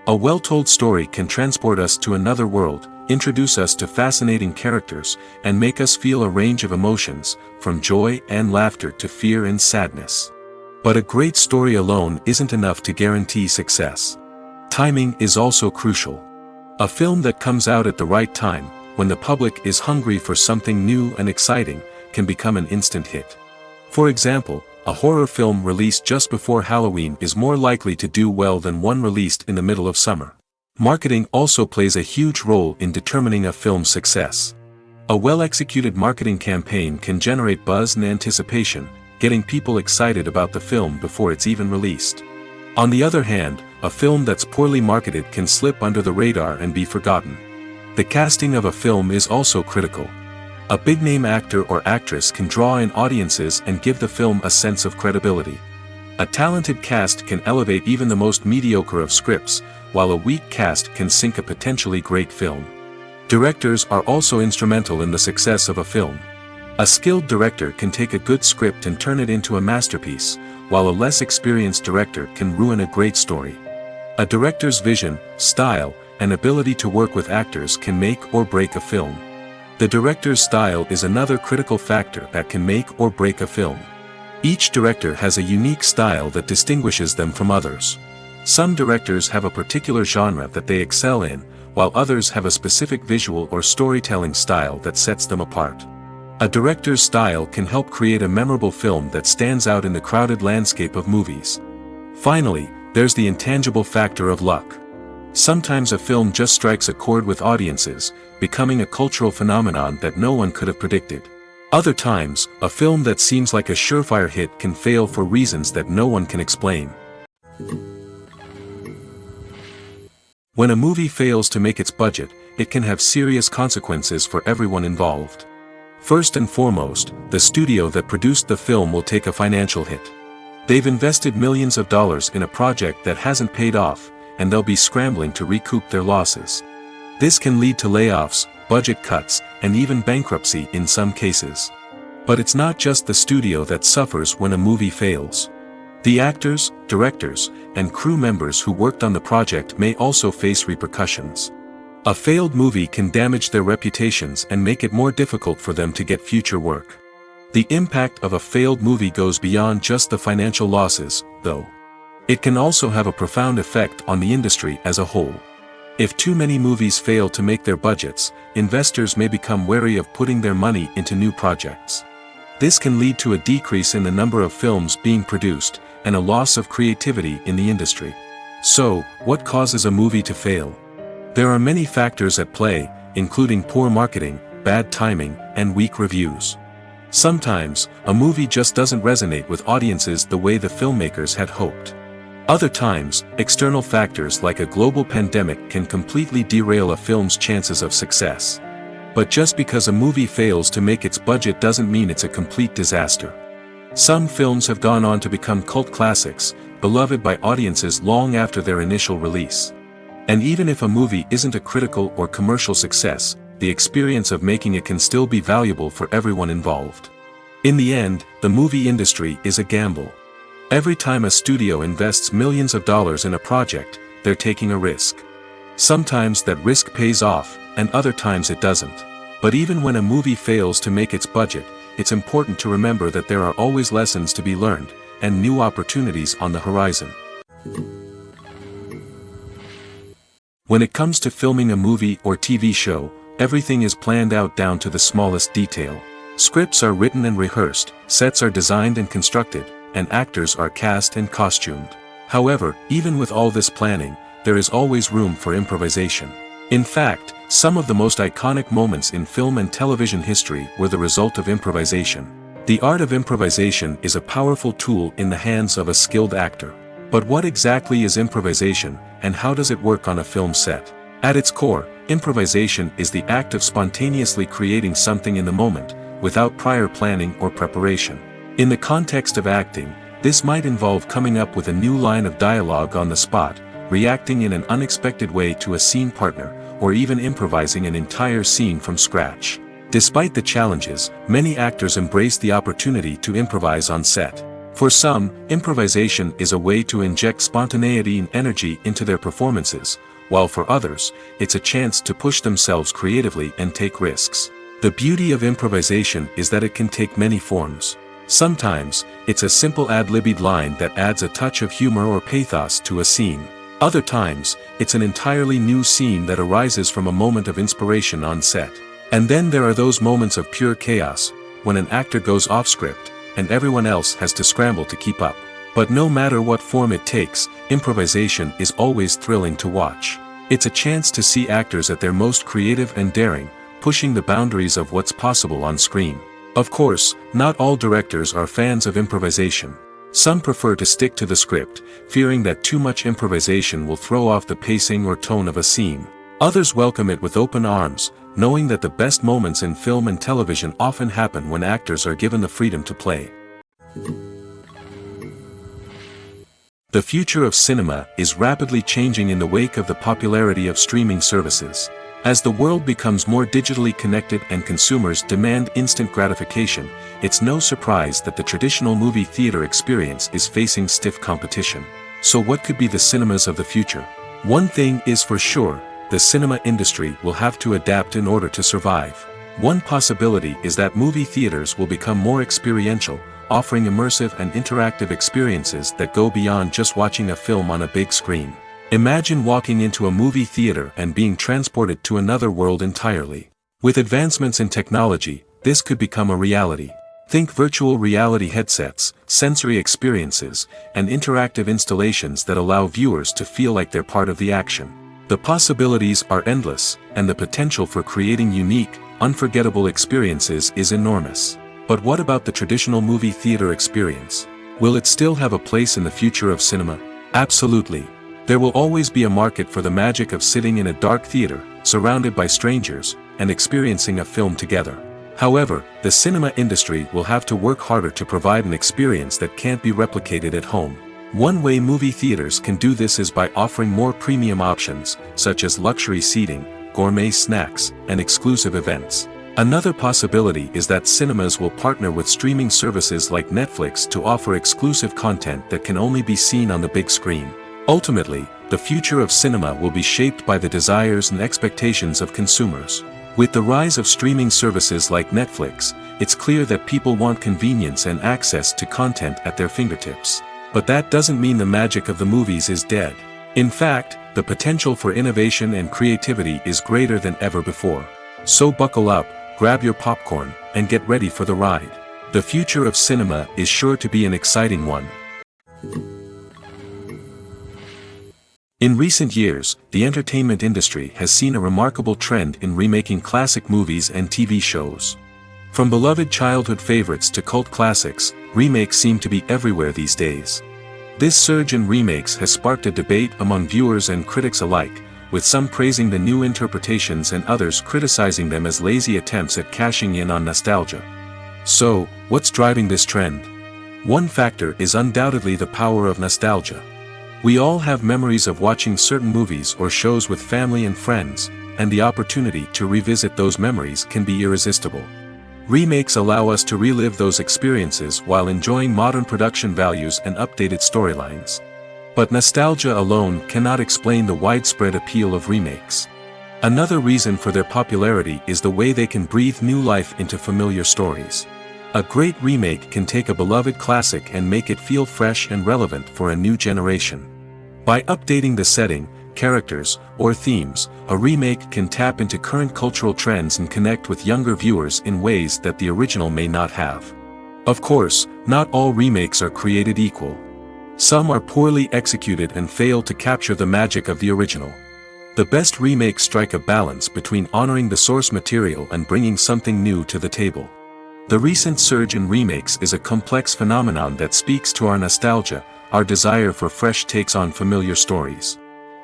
A well-told story can transport us to another world, introduce us to fascinating characters, and make us feel a range of emotions, from joy and laughter to fear and sadness. But a great story alone isn't enough to guarantee success. Timing is also crucial. A film that comes out at the right time, when the public is hungry for something new and exciting, can become an instant hit. For example, a horror film released just before Halloween is more likely to do well than one released in the middle of summer. Marketing also plays a huge role in determining a film's success. A well-executed marketing campaign can generate buzz and anticipation, getting people excited about the film before it's even released. On the other hand, a film that's poorly marketed can slip under the radar and be forgotten. The casting of a film is also critical. A big-name actor or actress can draw in audiences and give the film a sense of credibility. A talented cast can elevate even the most mediocre of scripts, while a weak cast can sink a potentially great film. Directors are also instrumental in the success of a film. A skilled director can take a good script and turn it into a masterpiece, while a less experienced director can ruin a great story. A director's vision, style, and ability to work with actors can make or break a film. The director's style is another critical factor that can make or break a film. Each director has a unique style that distinguishes them from others. Some directors have a particular genre that they excel in, while others have a specific visual or storytelling style that sets them apart. A director's style can help create a memorable film that stands out in the crowded landscape of movies. Finally, there's the intangible factor of luck. Sometimes a film just strikes a chord with audiences, becoming a cultural phenomenon that no one could have predicted. Other times, a film that seems like a surefire hit can fail for reasons that no one can explain. When a movie fails to make its budget, it can have serious consequences for everyone involved. First and foremost, the studio that produced the film will take a financial hit. They've invested millions of dollars in a project that hasn't paid off, and they'll be scrambling to recoup their losses. This can lead to layoffs, budget cuts, and even bankruptcy in some cases. But it's not just the studio that suffers when a movie fails. The actors, directors, and crew members who worked on the project may also face repercussions. A failed movie can damage their reputations and make it more difficult for them to get future work. The impact of a failed movie goes beyond just the financial losses, though. It can also have a profound effect on the industry as a whole. If too many movies fail to make their budgets, investors may become wary of putting their money into new projects. This can lead to a decrease in the number of films being produced, and a loss of creativity in the industry. So, what causes a movie to fail? There are many factors at play, including poor marketing, bad timing, and weak reviews. Sometimes, a movie just doesn't resonate with audiences the way the filmmakers had hoped. Other times, external factors like a global pandemic can completely derail a film's chances of success. But just because a movie fails to make its budget doesn't mean it's a complete disaster. Some films have gone on to become cult classics, beloved by audiences long after their initial release. And even if a movie isn't a critical or commercial success, the experience of making it can still be valuable for everyone involved. In the end, the movie industry is a gamble. Every time a studio invests millions of dollars in a project, they're taking a risk. Sometimes that risk pays off, and other times it doesn't. But even when a movie fails to make its budget, it's important to remember that there are always lessons to be learned, and new opportunities on the horizon. When it comes to filming a movie or TV show, everything is planned out down to the smallest detail. Scripts are written and rehearsed, sets are designed and constructed, and actors are cast and costumed. However, even with all this planning, there is always room for improvisation. In fact, some of the most iconic moments in film and television history were the result of improvisation. The art of improvisation is a powerful tool in the hands of a skilled actor. But what exactly is improvisation, and how does it work on a film set? At its core, improvisation is the act of spontaneously creating something in the moment, without prior planning or preparation. In the context of acting, this might involve coming up with a new line of dialogue on the spot, reacting in an unexpected way to a scene partner, or even improvising an entire scene from scratch. Despite the challenges, many actors embrace the opportunity to improvise on set. For some, improvisation is a way to inject spontaneity and energy into their performances, while for others, it's a chance to push themselves creatively and take risks. The beauty of improvisation is that it can take many forms. Sometimes, it's a simple ad-libbed line that adds a touch of humor or pathos to a scene. Other times, it's an entirely new scene that arises from a moment of inspiration on set. And then there are those moments of pure chaos, when an actor goes off script, and everyone else has to scramble to keep up. But no matter what form it takes, improvisation is always thrilling to watch. It's a chance to see actors at their most creative and daring, pushing the boundaries of what's possible on screen. Of course, not all directors are fans of improvisation. Some prefer to stick to the script, fearing that too much improvisation will throw off the pacing or tone of a scene. Others welcome it with open arms, knowing that the best moments in film and television often happen when actors are given the freedom to play. The future of cinema is rapidly changing in the wake of the popularity of streaming services. As the world becomes more digitally connected and consumers demand instant gratification, it's no surprise that the traditional movie theater experience is facing stiff competition. So what could be the cinemas of the future? One thing is for sure, the cinema industry will have to adapt in order to survive. One possibility is that movie theaters will become more experiential, offering immersive and interactive experiences that go beyond just watching a film on a big screen. Imagine walking into a movie theater and being transported to another world entirely. With advancements in technology, this could become a reality. Think virtual reality headsets, sensory experiences, and interactive installations that allow viewers to feel like they're part of the action. The possibilities are endless, and the potential for creating unique, unforgettable experiences is enormous. But what about the traditional movie theater experience? Will it still have a place in the future of cinema? Absolutely. There will always be a market for the magic of sitting in a dark theater, surrounded by strangers, and experiencing a film together. However, the cinema industry will have to work harder to provide an experience that can't be replicated at home. One way movie theaters can do this is by offering more premium options, such as luxury seating, gourmet snacks, and exclusive events. Another possibility is that cinemas will partner with streaming services like Netflix to offer exclusive content that can only be seen on the big screen. Ultimately, the future of cinema will be shaped by the desires and expectations of consumers. With the rise of streaming services like Netflix, it's clear that people want convenience and access to content at their fingertips. But that doesn't mean the magic of the movies is dead. In fact, the potential for innovation and creativity is greater than ever before. So buckle up, grab your popcorn, and get ready for the ride. The future of cinema is sure to be an exciting one. In recent years, the entertainment industry has seen a remarkable trend in remaking classic movies and TV shows. From beloved childhood favorites to cult classics, remakes seem to be everywhere these days. This surge in remakes has sparked a debate among viewers and critics alike, with some praising the new interpretations and others criticizing them as lazy attempts at cashing in on nostalgia. So, what's driving this trend? One factor is undoubtedly the power of nostalgia. We all have memories of watching certain movies or shows with family and friends, and the opportunity to revisit those memories can be irresistible. Remakes allow us to relive those experiences while enjoying modern production values and updated storylines. But nostalgia alone cannot explain the widespread appeal of remakes. Another reason for their popularity is the way they can breathe new life into familiar stories. A great remake can take a beloved classic and make it feel fresh and relevant for a new generation. By updating the setting, characters, or themes, a remake can tap into current cultural trends and connect with younger viewers in ways that the original may not have. Of course, not all remakes are created equal. Some are poorly executed and fail to capture the magic of the original. The best remakes strike a balance between honoring the source material and bringing something new to the table. The recent surge in remakes is a complex phenomenon that speaks to our nostalgia, our desire for fresh takes on familiar stories.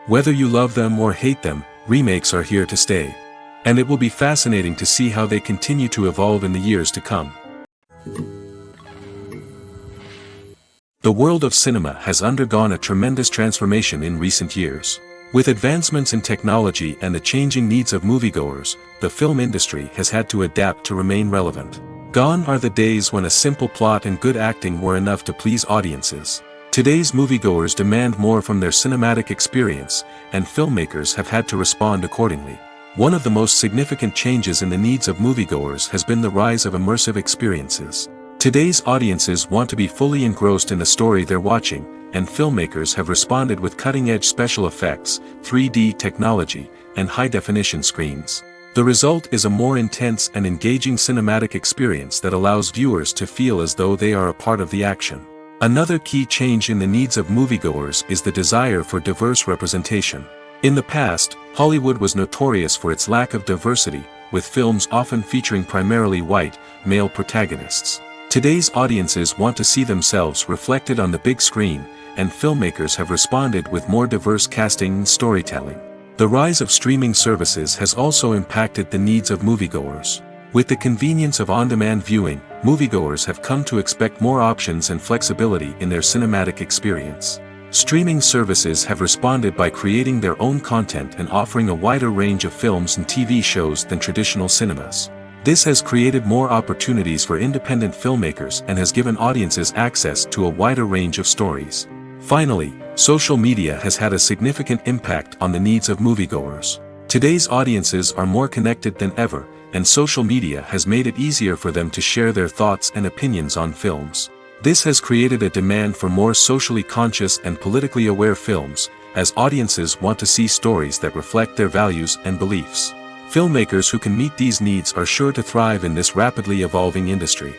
Whether you love them or hate them, remakes are here to stay. And it will be fascinating to see how they continue to evolve in the years to come. The world of cinema has undergone a tremendous transformation in recent years. With advancements in technology and the changing needs of moviegoers, the film industry has had to adapt to remain relevant. Gone are the days when a simple plot and good acting were enough to please audiences. Today's moviegoers demand more from their cinematic experience, and filmmakers have had to respond accordingly. One of the most significant changes in the needs of moviegoers has been the rise of immersive experiences. Today's audiences want to be fully engrossed in the story they're watching, and filmmakers have responded with cutting-edge special effects, 3D technology, and high-definition screens. The result is a more intense and engaging cinematic experience that allows viewers to feel as though they are a part of the action. Another key change in the needs of moviegoers is the desire for diverse representation. In the past, Hollywood was notorious for its lack of diversity, with films often featuring primarily white, male protagonists. Today's audiences want to see themselves reflected on the big screen, and filmmakers have responded with more diverse casting and storytelling. The rise of streaming services has also impacted the needs of moviegoers. With the convenience of on-demand viewing, moviegoers have come to expect more options and flexibility in their cinematic experience. Streaming services have responded by creating their own content and offering a wider range of films and TV shows than traditional cinemas. This has created more opportunities for independent filmmakers and has given audiences access to a wider range of stories. Finally, social media has had a significant impact on the needs of moviegoers. Today's audiences are more connected than ever, and social media has made it easier for them to share their thoughts and opinions on films. This has created a demand for more socially conscious and politically aware films, as audiences want to see stories that reflect their values and beliefs. Filmmakers who can meet these needs are sure to thrive in this rapidly evolving industry.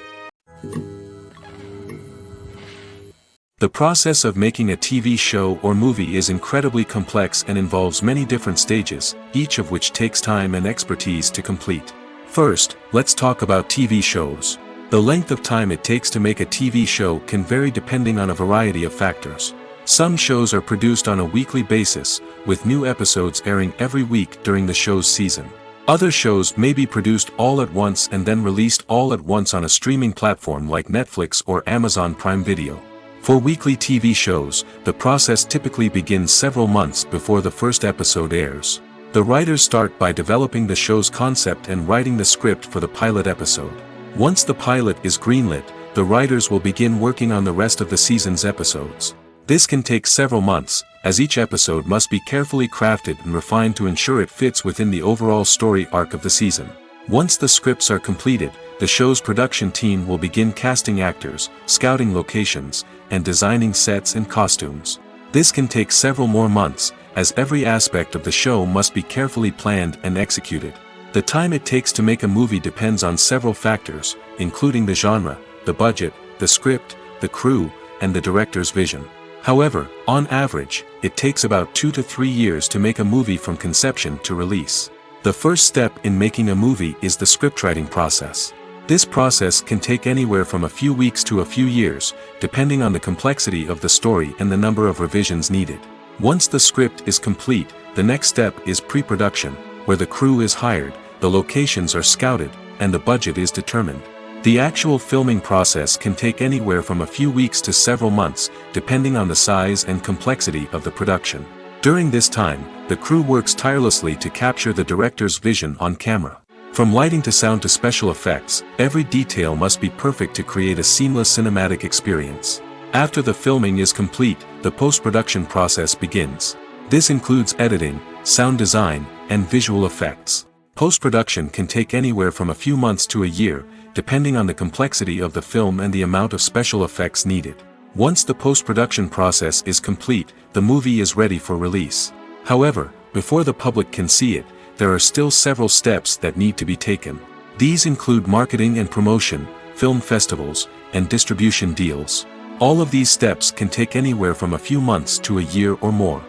The process of making a TV show or movie is incredibly complex and involves many different stages, each of which takes time and expertise to complete. First, let's talk about TV shows. The length of time it takes to make a TV show can vary depending on a variety of factors. Some shows are produced on a weekly basis, with new episodes airing every week during the show's season. Other shows may be produced all at once and then released all at once on a streaming platform like Netflix or Amazon Prime Video. For weekly TV shows, the process typically begins several months before the first episode airs. The writers start by developing the show's concept and writing the script for the pilot episode. Once the pilot is greenlit, the writers will begin working on the rest of the season's episodes. This can take several months, as each episode must be carefully crafted and refined to ensure it fits within the overall story arc of the season. Once the scripts are completed, the show's production team will begin casting actors, scouting locations, and designing sets and costumes. This can take several more months, as every aspect of the show must be carefully planned and executed. The time it takes to make a movie depends on several factors, including the genre, the budget, the script, the crew, and the director's vision. However, on average, it takes about 2 to 3 years to make a movie from conception to release. The first step in making a movie is the scriptwriting process. This process can take anywhere from a few weeks to a few years, depending on the complexity of the story and the number of revisions needed. Once the script is complete, the next step is pre-production, where the crew is hired, the locations are scouted, and the budget is determined. The actual filming process can take anywhere from a few weeks to several months, depending on the size and complexity of the production. During this time, the crew works tirelessly to capture the director's vision on camera. From lighting to sound to special effects, every detail must be perfect to create a seamless cinematic experience. After the filming is complete, the post-production process begins. This includes editing, sound design, and visual effects. Post-production can take anywhere from a few months to a year, depending on the complexity of the film and the amount of special effects needed. Once the post-production process is complete, the movie is ready for release. However, before the public can see it, there are still several steps that need to be taken. These include marketing and promotion, film festivals, and distribution deals. All of these steps can take anywhere from a few months to a year or more.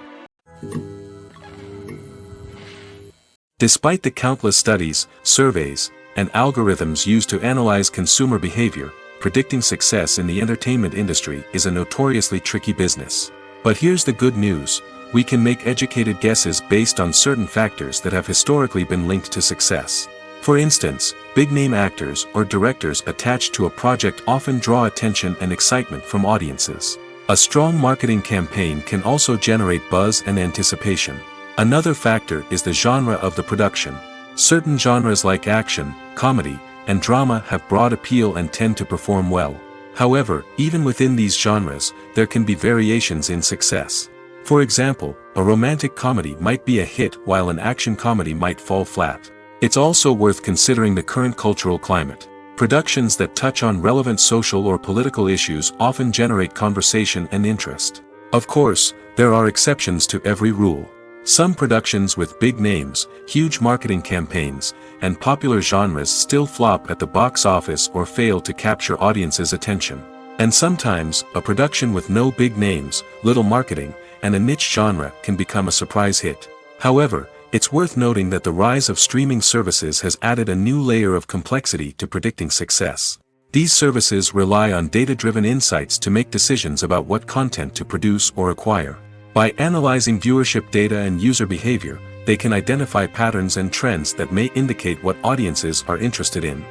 Despite the countless studies, surveys, and algorithms used to analyze consumer behavior, predicting success in the entertainment industry is a notoriously tricky business. But here's the good news: we can make educated guesses based on certain factors that have historically been linked to success. For instance, big-name actors or directors attached to a project often draw attention and excitement from audiences. A strong marketing campaign can also generate buzz and anticipation. Another factor is the genre of the production. Certain genres like action, comedy, and drama have broad appeal and tend to perform well. However, even within these genres, there can be variations in success. For example, a romantic comedy might be a hit while an action comedy might fall flat. It's also worth considering the current cultural climate. Productions that touch on relevant social or political issues often generate conversation and interest. Of course, there are exceptions to every rule. Some productions with big names, huge marketing campaigns, and popular genres still flop at the box office or fail to capture audiences' attention. And sometimes, a production with no big names, little marketing, and a niche genre can become a surprise hit. However, it's worth noting that the rise of streaming services has added a new layer of complexity to predicting success. These services rely on data-driven insights to make decisions about what content to produce or acquire. By analyzing viewership data and user behavior, they can identify patterns and trends that may indicate what audiences are interested in.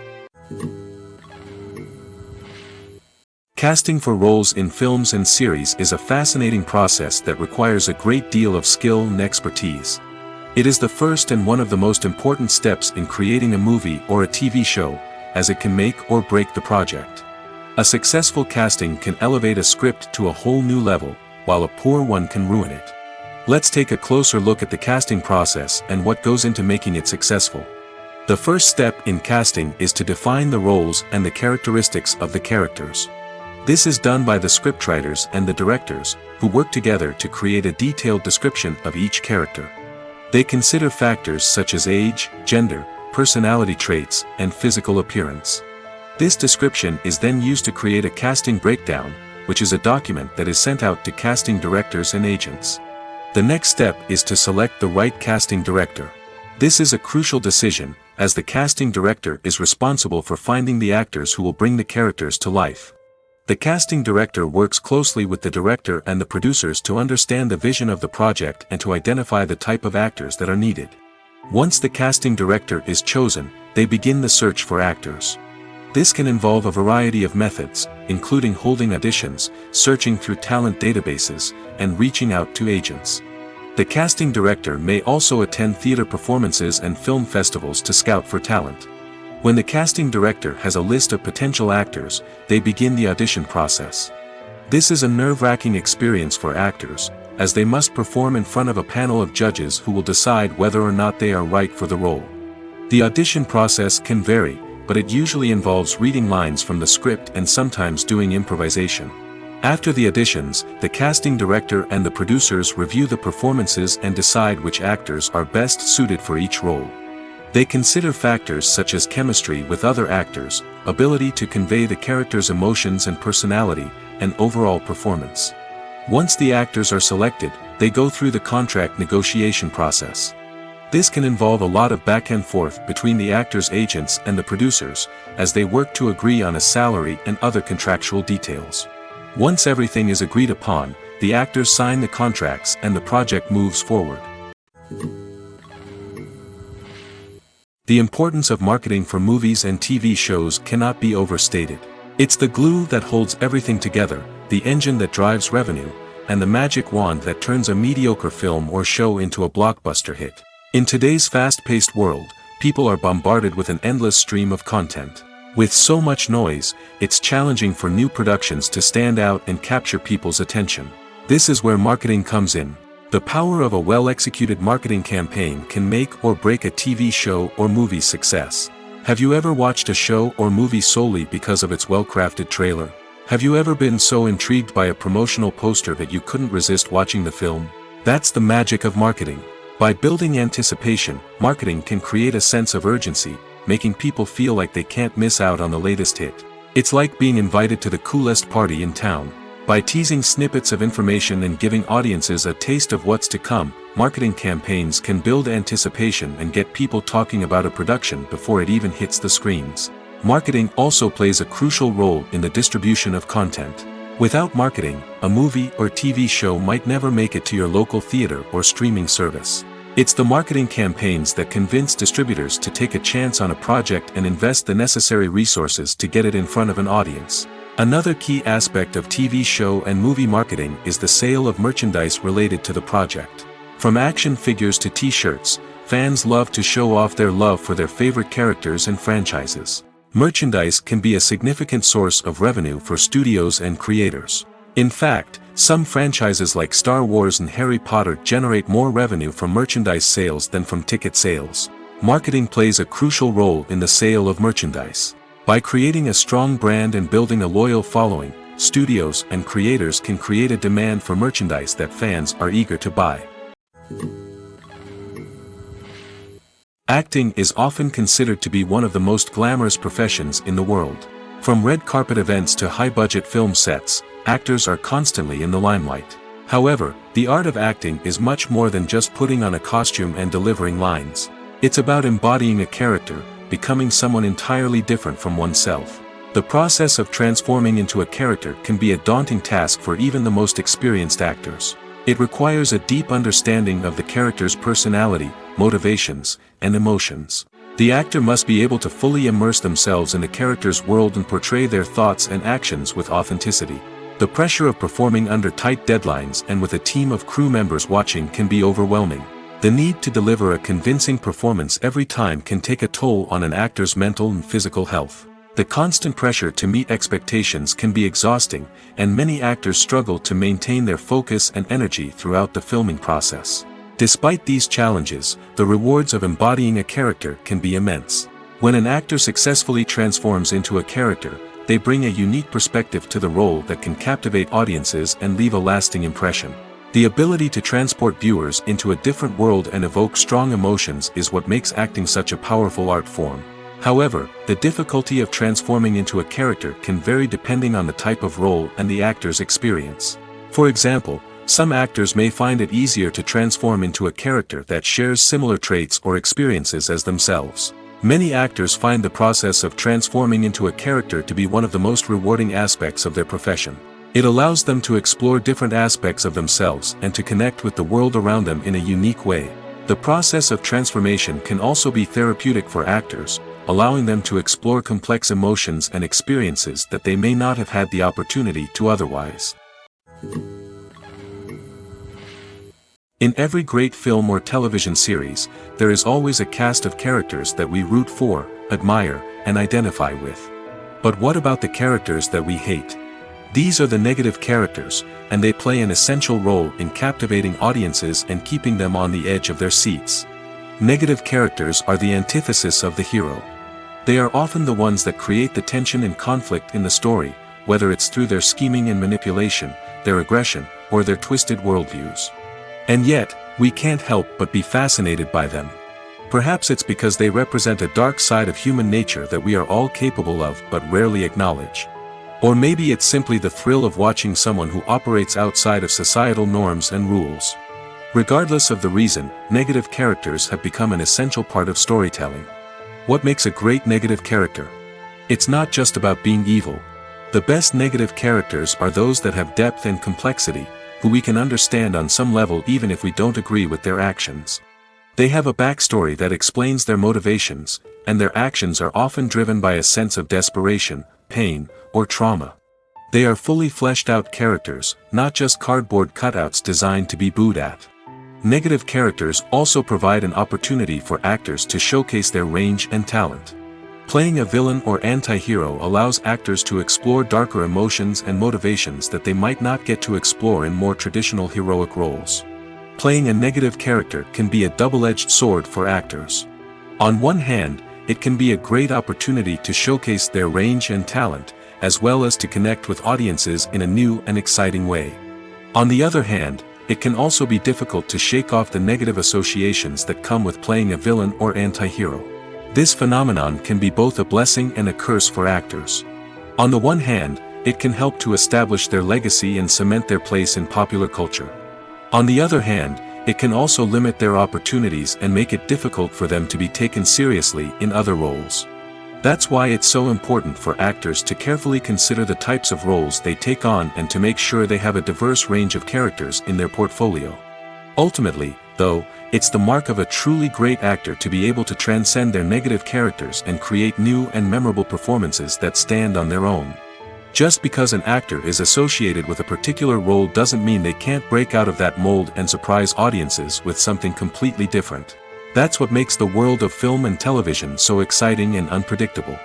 Casting for roles in films and series is a fascinating process that requires a great deal of skill and expertise. It is the first and one of the most important steps in creating a movie or a TV show, as it can make or break the project. A successful casting can elevate a script to a whole new level, while a poor one can ruin it. Let's take a closer look at the casting process and what goes into making it successful. The first step in casting is to define the roles and the characteristics of the characters. This is done by the scriptwriters and the directors, who work together to create a detailed description of each character. They consider factors such as age, gender, personality traits, and physical appearance. This description is then used to create a casting breakdown, which is a document that is sent out to casting directors and agents. The next step is to select the right casting director. This is a crucial decision, as the casting director is responsible for finding the actors who will bring the characters to life. The casting director works closely with the director and the producers to understand the vision of the project and to identify the type of actors that are needed. Once the casting director is chosen, they begin the search for actors. This can involve a variety of methods, including holding auditions, searching through talent databases, and reaching out to agents. The casting director may also attend theater performances and film festivals to scout for talent. When the casting director has a list of potential actors, they begin the audition process. This is a nerve-wracking experience for actors, as they must perform in front of a panel of judges who will decide whether or not they are right for the role. The audition process can vary, but it usually involves reading lines from the script and sometimes doing improvisation. After the auditions, the casting director and the producers review the performances and decide which actors are best suited for each role. They consider factors such as chemistry with other actors, ability to convey the character's emotions and personality, and overall performance. Once the actors are selected, they go through the contract negotiation process. This can involve a lot of back and forth between the actors' agents and the producers, as they work to agree on a salary and other contractual details. Once everything is agreed upon, the actors sign the contracts and the project moves forward. The importance of marketing for movies and TV shows cannot be overstated. It's the glue that holds everything together, the engine that drives revenue, and the magic wand that turns a mediocre film or show into a blockbuster hit. In today's fast-paced world, people are bombarded with an endless stream of content. With so much noise, it's challenging for new productions to stand out and capture people's attention. This is where marketing comes in. The power of a well-executed marketing campaign can make or break a TV show or movie's success. Have you ever watched a show or movie solely because of its well-crafted trailer? Have you ever been so intrigued by a promotional poster that you couldn't resist watching the film? That's the magic of marketing. By building anticipation, marketing can create a sense of urgency, making people feel like they can't miss out on the latest hit. It's like being invited to the coolest party in town. By teasing snippets of information and giving audiences a taste of what's to come, marketing campaigns can build anticipation and get people talking about a production before it even hits the screens. Marketing also plays a crucial role in the distribution of content. Without marketing, a movie or TV show might never make it to your local theater or streaming service. It's the marketing campaigns that convince distributors to take a chance on a project and invest the necessary resources to get it in front of an audience. Another key aspect of TV show and movie marketing is the sale of merchandise related to the project. From action figures to t-shirts, fans love to show off their love for their favorite characters and franchises. Merchandise can be a significant source of revenue for studios and creators. In fact, some franchises like Star Wars and Harry Potter generate more revenue from merchandise sales than from ticket sales. Marketing plays a crucial role in the sale of merchandise. By creating a strong brand and building a loyal following, studios and creators can create a demand for merchandise that fans are eager to buy. Acting is often considered to be one of the most glamorous professions in the world. From red carpet events to high-budget film sets, actors are constantly in the limelight. However, the art of acting is much more than just putting on a costume and delivering lines. It's about embodying a character, becoming someone entirely different from oneself. The process of transforming into a character can be a daunting task for even the most experienced actors. It requires a deep understanding of the character's personality, motivations, and emotions. The actor must be able to fully immerse themselves in the character's world and portray their thoughts and actions with authenticity. The pressure of performing under tight deadlines and with a team of crew members watching can be overwhelming. The need to deliver a convincing performance every time can take a toll on an actor's mental and physical health. The constant pressure to meet expectations can be exhausting, and many actors struggle to maintain their focus and energy throughout the filming process. Despite these challenges, the rewards of embodying a character can be immense. When an actor successfully transforms into a character, they bring a unique perspective to the role that can captivate audiences and leave a lasting impression. The ability to transport viewers into a different world and evoke strong emotions is what makes acting such a powerful art form. However, the difficulty of transforming into a character can vary depending on the type of role and the actor's experience. For example, some actors may find it easier to transform into a character that shares similar traits or experiences as themselves. Many actors find the process of transforming into a character to be one of the most rewarding aspects of their profession. It allows them to explore different aspects of themselves and to connect with the world around them in a unique way. The process of transformation can also be therapeutic for actors, allowing them to explore complex emotions and experiences that they may not have had the opportunity to otherwise. In every great film or television series, there is always a cast of characters that we root for, admire, and identify with. But what about the characters that we hate? These are the negative characters, and they play an essential role in captivating audiences and keeping them on the edge of their seats. Negative characters are the antithesis of the hero. They are often the ones that create the tension and conflict in the story, whether it's through their scheming and manipulation, their aggression, or their twisted worldviews. And yet, we can't help but be fascinated by them. Perhaps it's because they represent a dark side of human nature that we are all capable of but rarely acknowledge. Or maybe it's simply the thrill of watching someone who operates outside of societal norms and rules. Regardless of the reason, negative characters have become an essential part of storytelling. What makes a great negative character? It's not just about being evil. The best negative characters are those that have depth and complexity, who we can understand on some level even if we don't agree with their actions. They have a backstory that explains their motivations, and their actions are often driven by a sense of desperation, pain, or trauma. They are fully fleshed out characters, not just cardboard cutouts designed to be booed at. Negative characters also provide an opportunity for actors to showcase their range and talent. Playing a villain or anti-hero allows actors to explore darker emotions and motivations that they might not get to explore in more traditional heroic roles. Playing a negative character can be a double-edged sword for actors. On one hand, it can be a great opportunity to showcase their range and talent, as well as to connect with audiences in a new and exciting way. On the other hand, it can also be difficult to shake off the negative associations that come with playing a villain or anti-hero. This phenomenon can be both a blessing and a curse for actors. On the one hand, it can help to establish their legacy and cement their place in popular culture. On the other hand, it can also limit their opportunities and make it difficult for them to be taken seriously in other roles. That's why it's so important for actors to carefully consider the types of roles they take on and to make sure they have a diverse range of characters in their portfolio. Ultimately, though, it's the mark of a truly great actor to be able to transcend their negative characters and create new and memorable performances that stand on their own. Just because an actor is associated with a particular role doesn't mean they can't break out of that mold and surprise audiences with something completely different. That's what makes the world of film and television so exciting and unpredictable.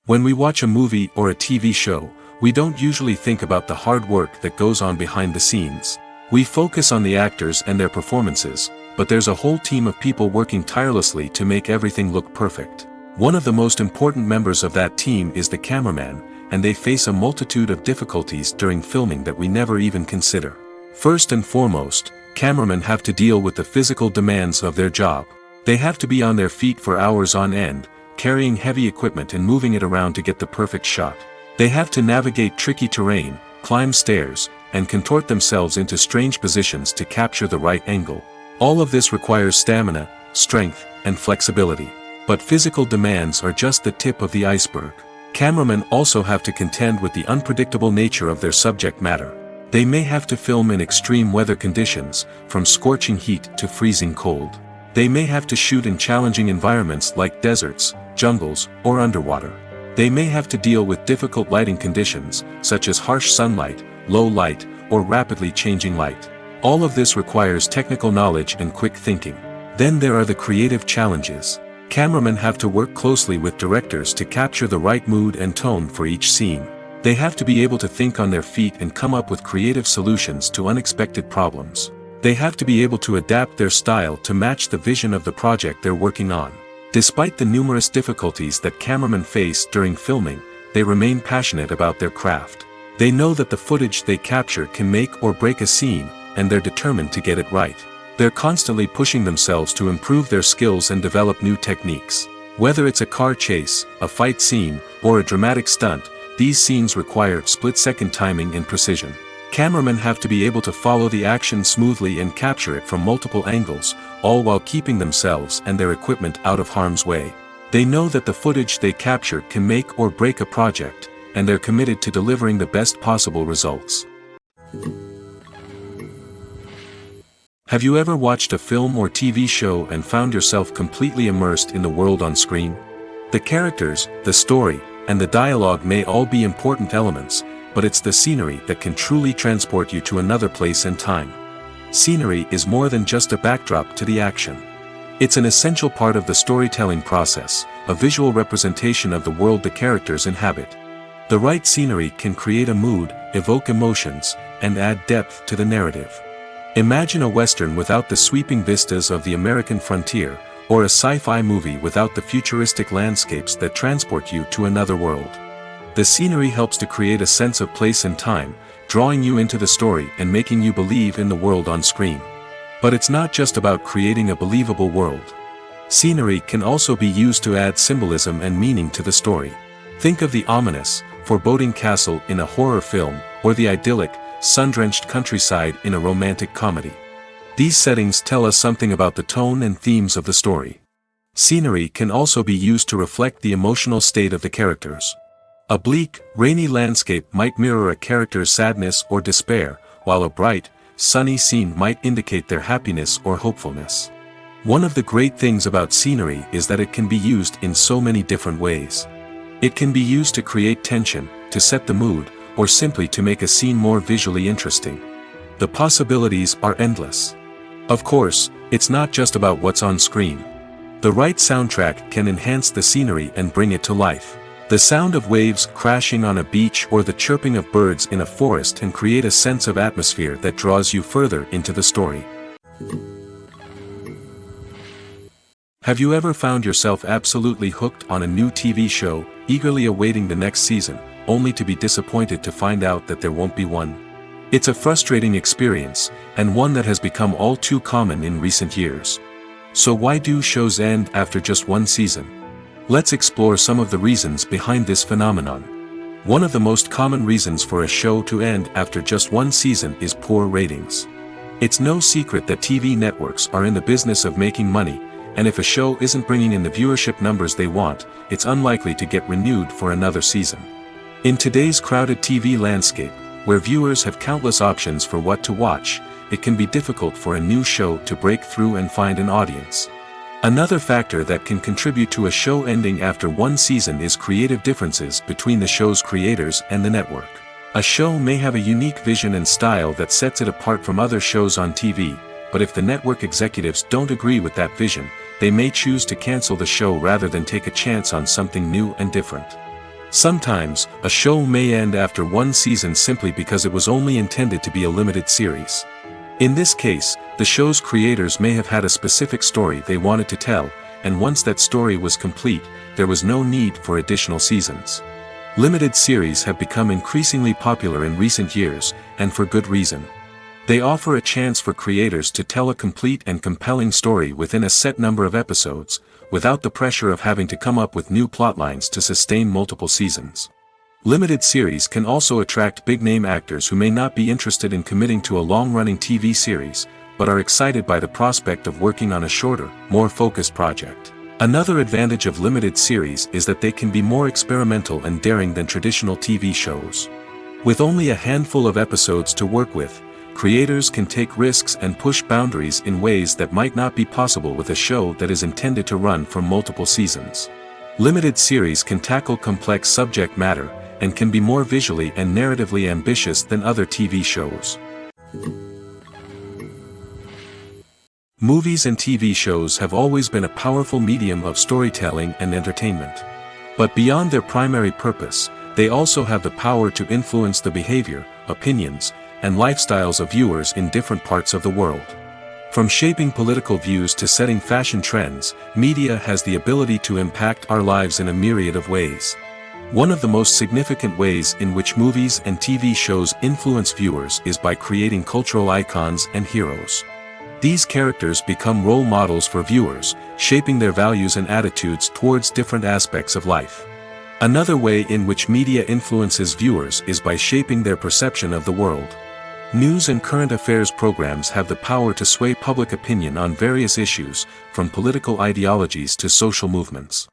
When we watch a movie or a TV show, we don't usually think about the hard work that goes on behind the scenes. We focus on the actors and their performances, but there's a whole team of people working tirelessly to make everything look perfect. One of the most important members of that team is the cameraman, and they face a multitude of difficulties during filming that we never even consider. First and foremost, cameramen have to deal with the physical demands of their job. They have to be on their feet for hours on end, carrying heavy equipment and moving it around to get the perfect shot. They have to navigate tricky terrain, climb stairs, and contort themselves into strange positions to capture the right angle. All of this requires stamina, strength, and flexibility. But physical demands are just the tip of the iceberg. Cameramen also have to contend with the unpredictable nature of their subject matter. They may have to film in extreme weather conditions, from scorching heat to freezing cold. They may have to shoot in challenging environments like deserts, jungles, or underwater. They may have to deal with difficult lighting conditions, such as harsh sunlight, low light, or rapidly changing light. All of this requires technical knowledge and quick thinking. Then there are the creative challenges. Cameramen have to work closely with directors to capture the right mood and tone for each scene. They have to be able to think on their feet and come up with creative solutions to unexpected problems. They have to be able to adapt their style to match the vision of the project they're working on. Despite the numerous difficulties that cameramen face during filming, they remain passionate about their craft. They know that the footage they capture can make or break a scene, and they're determined to get it right. They're constantly pushing themselves to improve their skills and develop new techniques. Whether it's a car chase, a fight scene, or a dramatic stunt, these scenes require split-second timing and precision. Cameramen have to be able to follow the action smoothly and capture it from multiple angles, all while keeping themselves and their equipment out of harm's way. They know that the footage they capture can make or break a project, and they're committed to delivering the best possible results. Have you ever watched a film or TV show and found yourself completely immersed in the world on screen? The characters, the story, and the dialogue may all be important elements, but it's the scenery that can truly transport you to another place and time. Scenery is more than just a backdrop to the action. It's an essential part of the storytelling process, a visual representation of the world the characters inhabit. The right scenery can create a mood, evoke emotions, and add depth to the narrative. Imagine a Western without the sweeping vistas of the American frontier, or a sci-fi movie without the futuristic landscapes that transport you to another world. The scenery helps to create a sense of place and time, drawing you into the story and making you believe in the world on screen. But it's not just about creating a believable world. Scenery can also be used to add symbolism and meaning to the story. Think of the ominous, foreboding castle in a horror film, or the idyllic, sun-drenched countryside in a romantic comedy. These settings tell us something about the tone and themes of the story. Scenery can also be used to reflect the emotional state of the characters. A bleak, rainy landscape might mirror a character's sadness or despair, while a bright, sunny scene might indicate their happiness or hopefulness. One of the great things about scenery is that it can be used in so many different ways. It can be used to create tension, to set the mood, or simply to make a scene more visually interesting. The possibilities are endless. Of course, it's not just about what's on screen. The right soundtrack can enhance the scenery and bring it to life. The sound of waves crashing on a beach or the chirping of birds in a forest can create a sense of atmosphere that draws you further into the story. Have you ever found yourself absolutely hooked on a new TV show, eagerly awaiting the next season, only to be disappointed to find out that there won't be one? It's a frustrating experience, and one that has become all too common in recent years. So why do shows end after just one season? Let's explore some of the reasons behind this phenomenon. One of the most common reasons for a show to end after just one season is poor ratings. It's no secret that TV networks are in the business of making money, and if a show isn't bringing in the viewership numbers they want, it's unlikely to get renewed for another season. In today's crowded TV landscape, where viewers have countless options for what to watch, it can be difficult for a new show to break through and find an audience. Another factor that can contribute to a show ending after one season is creative differences between the show's creators and the network. A show may have a unique vision and style that sets it apart from other shows on TV, but if the network executives don't agree with that vision, they may choose to cancel the show rather than take a chance on something new and different. Sometimes, a show may end after one season simply because it was only intended to be a limited series. In this case, the show's creators may have had a specific story they wanted to tell, and once that story was complete, there was no need for additional seasons. Limited series have become increasingly popular in recent years, and for good reason. They offer a chance for creators to tell a complete and compelling story within a set number of episodes, without the pressure of having to come up with new plotlines to sustain multiple seasons. Limited series can also attract big-name actors who may not be interested in committing to a long-running TV series, but are excited by the prospect of working on a shorter, more focused project. Another advantage of limited series is that they can be more experimental and daring than traditional TV shows. With only a handful of episodes to work with, creators can take risks and push boundaries in ways that might not be possible with a show that is intended to run for multiple seasons. Limited series can tackle complex subject matter, and can be more visually and narratively ambitious than other TV shows. Movies and TV shows have always been a powerful medium of storytelling and entertainment. But beyond their primary purpose, they also have the power to influence the behavior, opinions, and lifestyles of viewers in different parts of the world. From shaping political views to setting fashion trends, media has the ability to impact our lives in a myriad of ways. One of the most significant ways in which movies and TV shows influence viewers is by creating cultural icons and heroes. These characters become role models for viewers, shaping their values and attitudes towards different aspects of life. Another way in which media influences viewers is by shaping their perception of the world. News and current affairs programs have the power to sway public opinion on various issues, from political ideologies to social movements.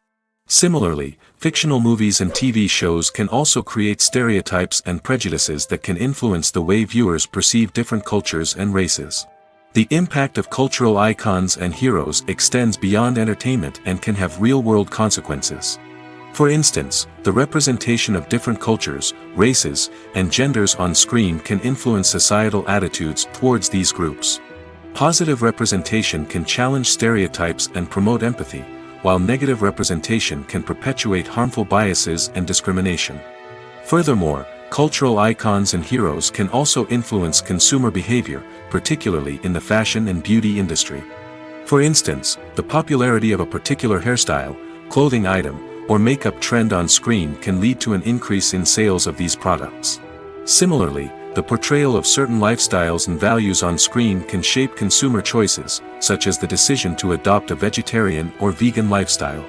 Similarly, fictional movies and TV shows can also create stereotypes and prejudices that can influence the way viewers perceive different cultures and races. The impact of cultural icons and heroes extends beyond entertainment and can have real-world consequences. For instance, the representation of different cultures, races, and genders on screen can influence societal attitudes towards these groups. Positive representation can challenge stereotypes and promote empathy, while negative representation can perpetuate harmful biases and discrimination. Furthermore, cultural icons and heroes can also influence consumer behavior, particularly in the fashion and beauty industry. For instance, the popularity of a particular hairstyle, clothing item, or makeup trend on screen can lead to an increase in sales of these products. Similarly, the portrayal of certain lifestyles and values on screen can shape consumer choices, such as the decision to adopt a vegetarian or vegan lifestyle.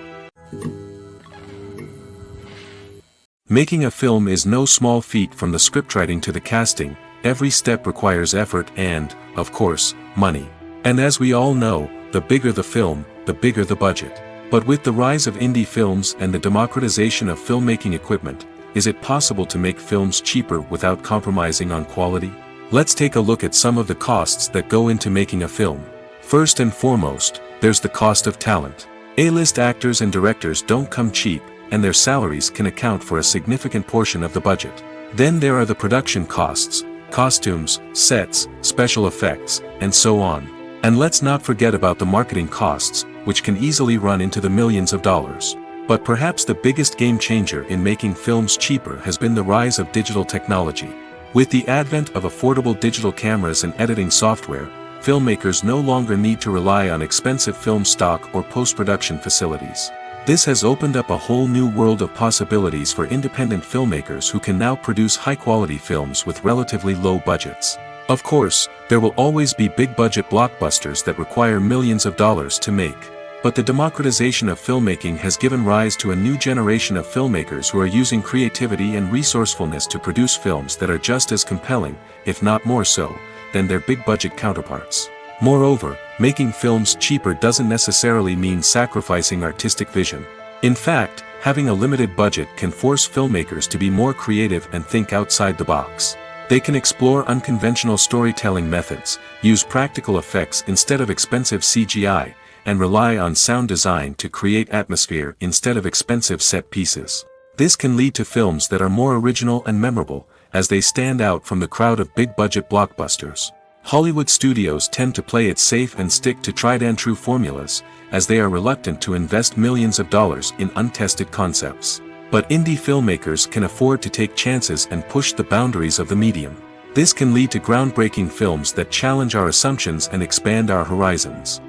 Making a film is no small feat. From the scriptwriting to the casting, every step requires effort and, of course, money. And as we all know, the bigger the film, the bigger the budget. But with the rise of indie films and the democratization of filmmaking equipment, is it possible to make films cheaper without compromising on quality? Let's take a look at some of the costs that go into making a film. First and foremost, there's the cost of talent. A-list actors and directors don't come cheap, and their salaries can account for a significant portion of the budget. Then there are the production costs, costumes, sets, special effects, and so on. And let's not forget about the marketing costs, which can easily run into the millions of dollars. But perhaps the biggest game changer in making films cheaper has been the rise of digital technology. With the advent of affordable digital cameras and editing software, filmmakers no longer need to rely on expensive film stock or post-production facilities. This has opened up a whole new world of possibilities for independent filmmakers who can now produce high-quality films with relatively low budgets. Of course, there will always be big-budget blockbusters that require millions of dollars to make. But the democratization of filmmaking has given rise to a new generation of filmmakers who are using creativity and resourcefulness to produce films that are just as compelling, if not more so, than their big-budget counterparts. Moreover, making films cheaper doesn't necessarily mean sacrificing artistic vision. In fact, having a limited budget can force filmmakers to be more creative and think outside the box. They can explore unconventional storytelling methods, use practical effects instead of expensive CGI, and rely on sound design to create atmosphere instead of expensive set pieces. This can lead to films that are more original and memorable, as they stand out from the crowd of big-budget blockbusters. Hollywood studios tend to play it safe and stick to tried-and-true formulas, as they are reluctant to invest millions of dollars in untested concepts. But indie filmmakers can afford to take chances and push the boundaries of the medium. This can lead to groundbreaking films that challenge our assumptions and expand our horizons.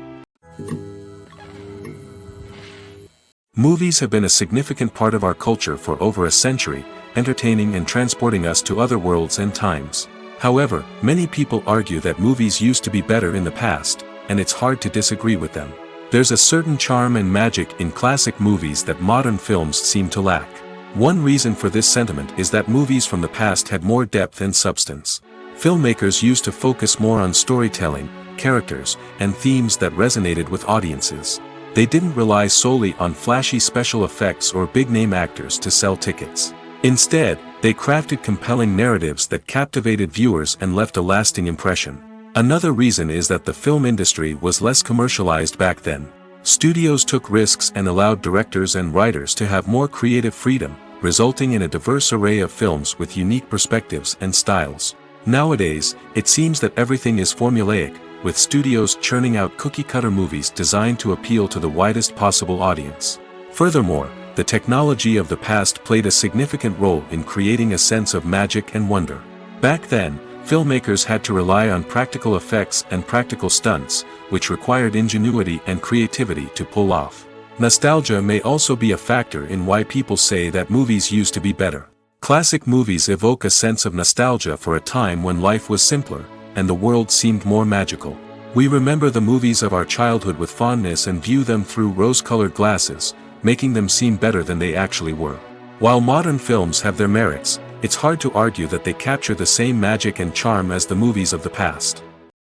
Movies have been a significant part of our culture for over a century, entertaining and transporting us to other worlds and times. However, many people argue that movies used to be better in the past, and it's hard to disagree with them. There's a certain charm and magic in classic movies that modern films seem to lack. One reason for this sentiment is that movies from the past had more depth and substance. Filmmakers used to focus more on storytelling, characters, and themes that resonated with audiences. They didn't rely solely on flashy special effects or big-name actors to sell tickets. Instead, they crafted compelling narratives that captivated viewers and left a lasting impression. Another reason is that the film industry was less commercialized back then. Studios took risks and allowed directors and writers to have more creative freedom, resulting in a diverse array of films with unique perspectives and styles. Nowadays, it seems that everything is formulaic, with studios churning out cookie-cutter movies designed to appeal to the widest possible audience. Furthermore, the technology of the past played a significant role in creating a sense of magic and wonder. Back then, filmmakers had to rely on practical effects and practical stunts, which required ingenuity and creativity to pull off. Nostalgia may also be a factor in why people say that movies used to be better. Classic movies evoke a sense of nostalgia for a time when life was simpler, and the world seemed more magical. We remember the movies of our childhood with fondness and view them through rose-colored glasses, making them seem better than they actually were. While modern films have their merits, it's hard to argue that they capture the same magic and charm as the movies of the past.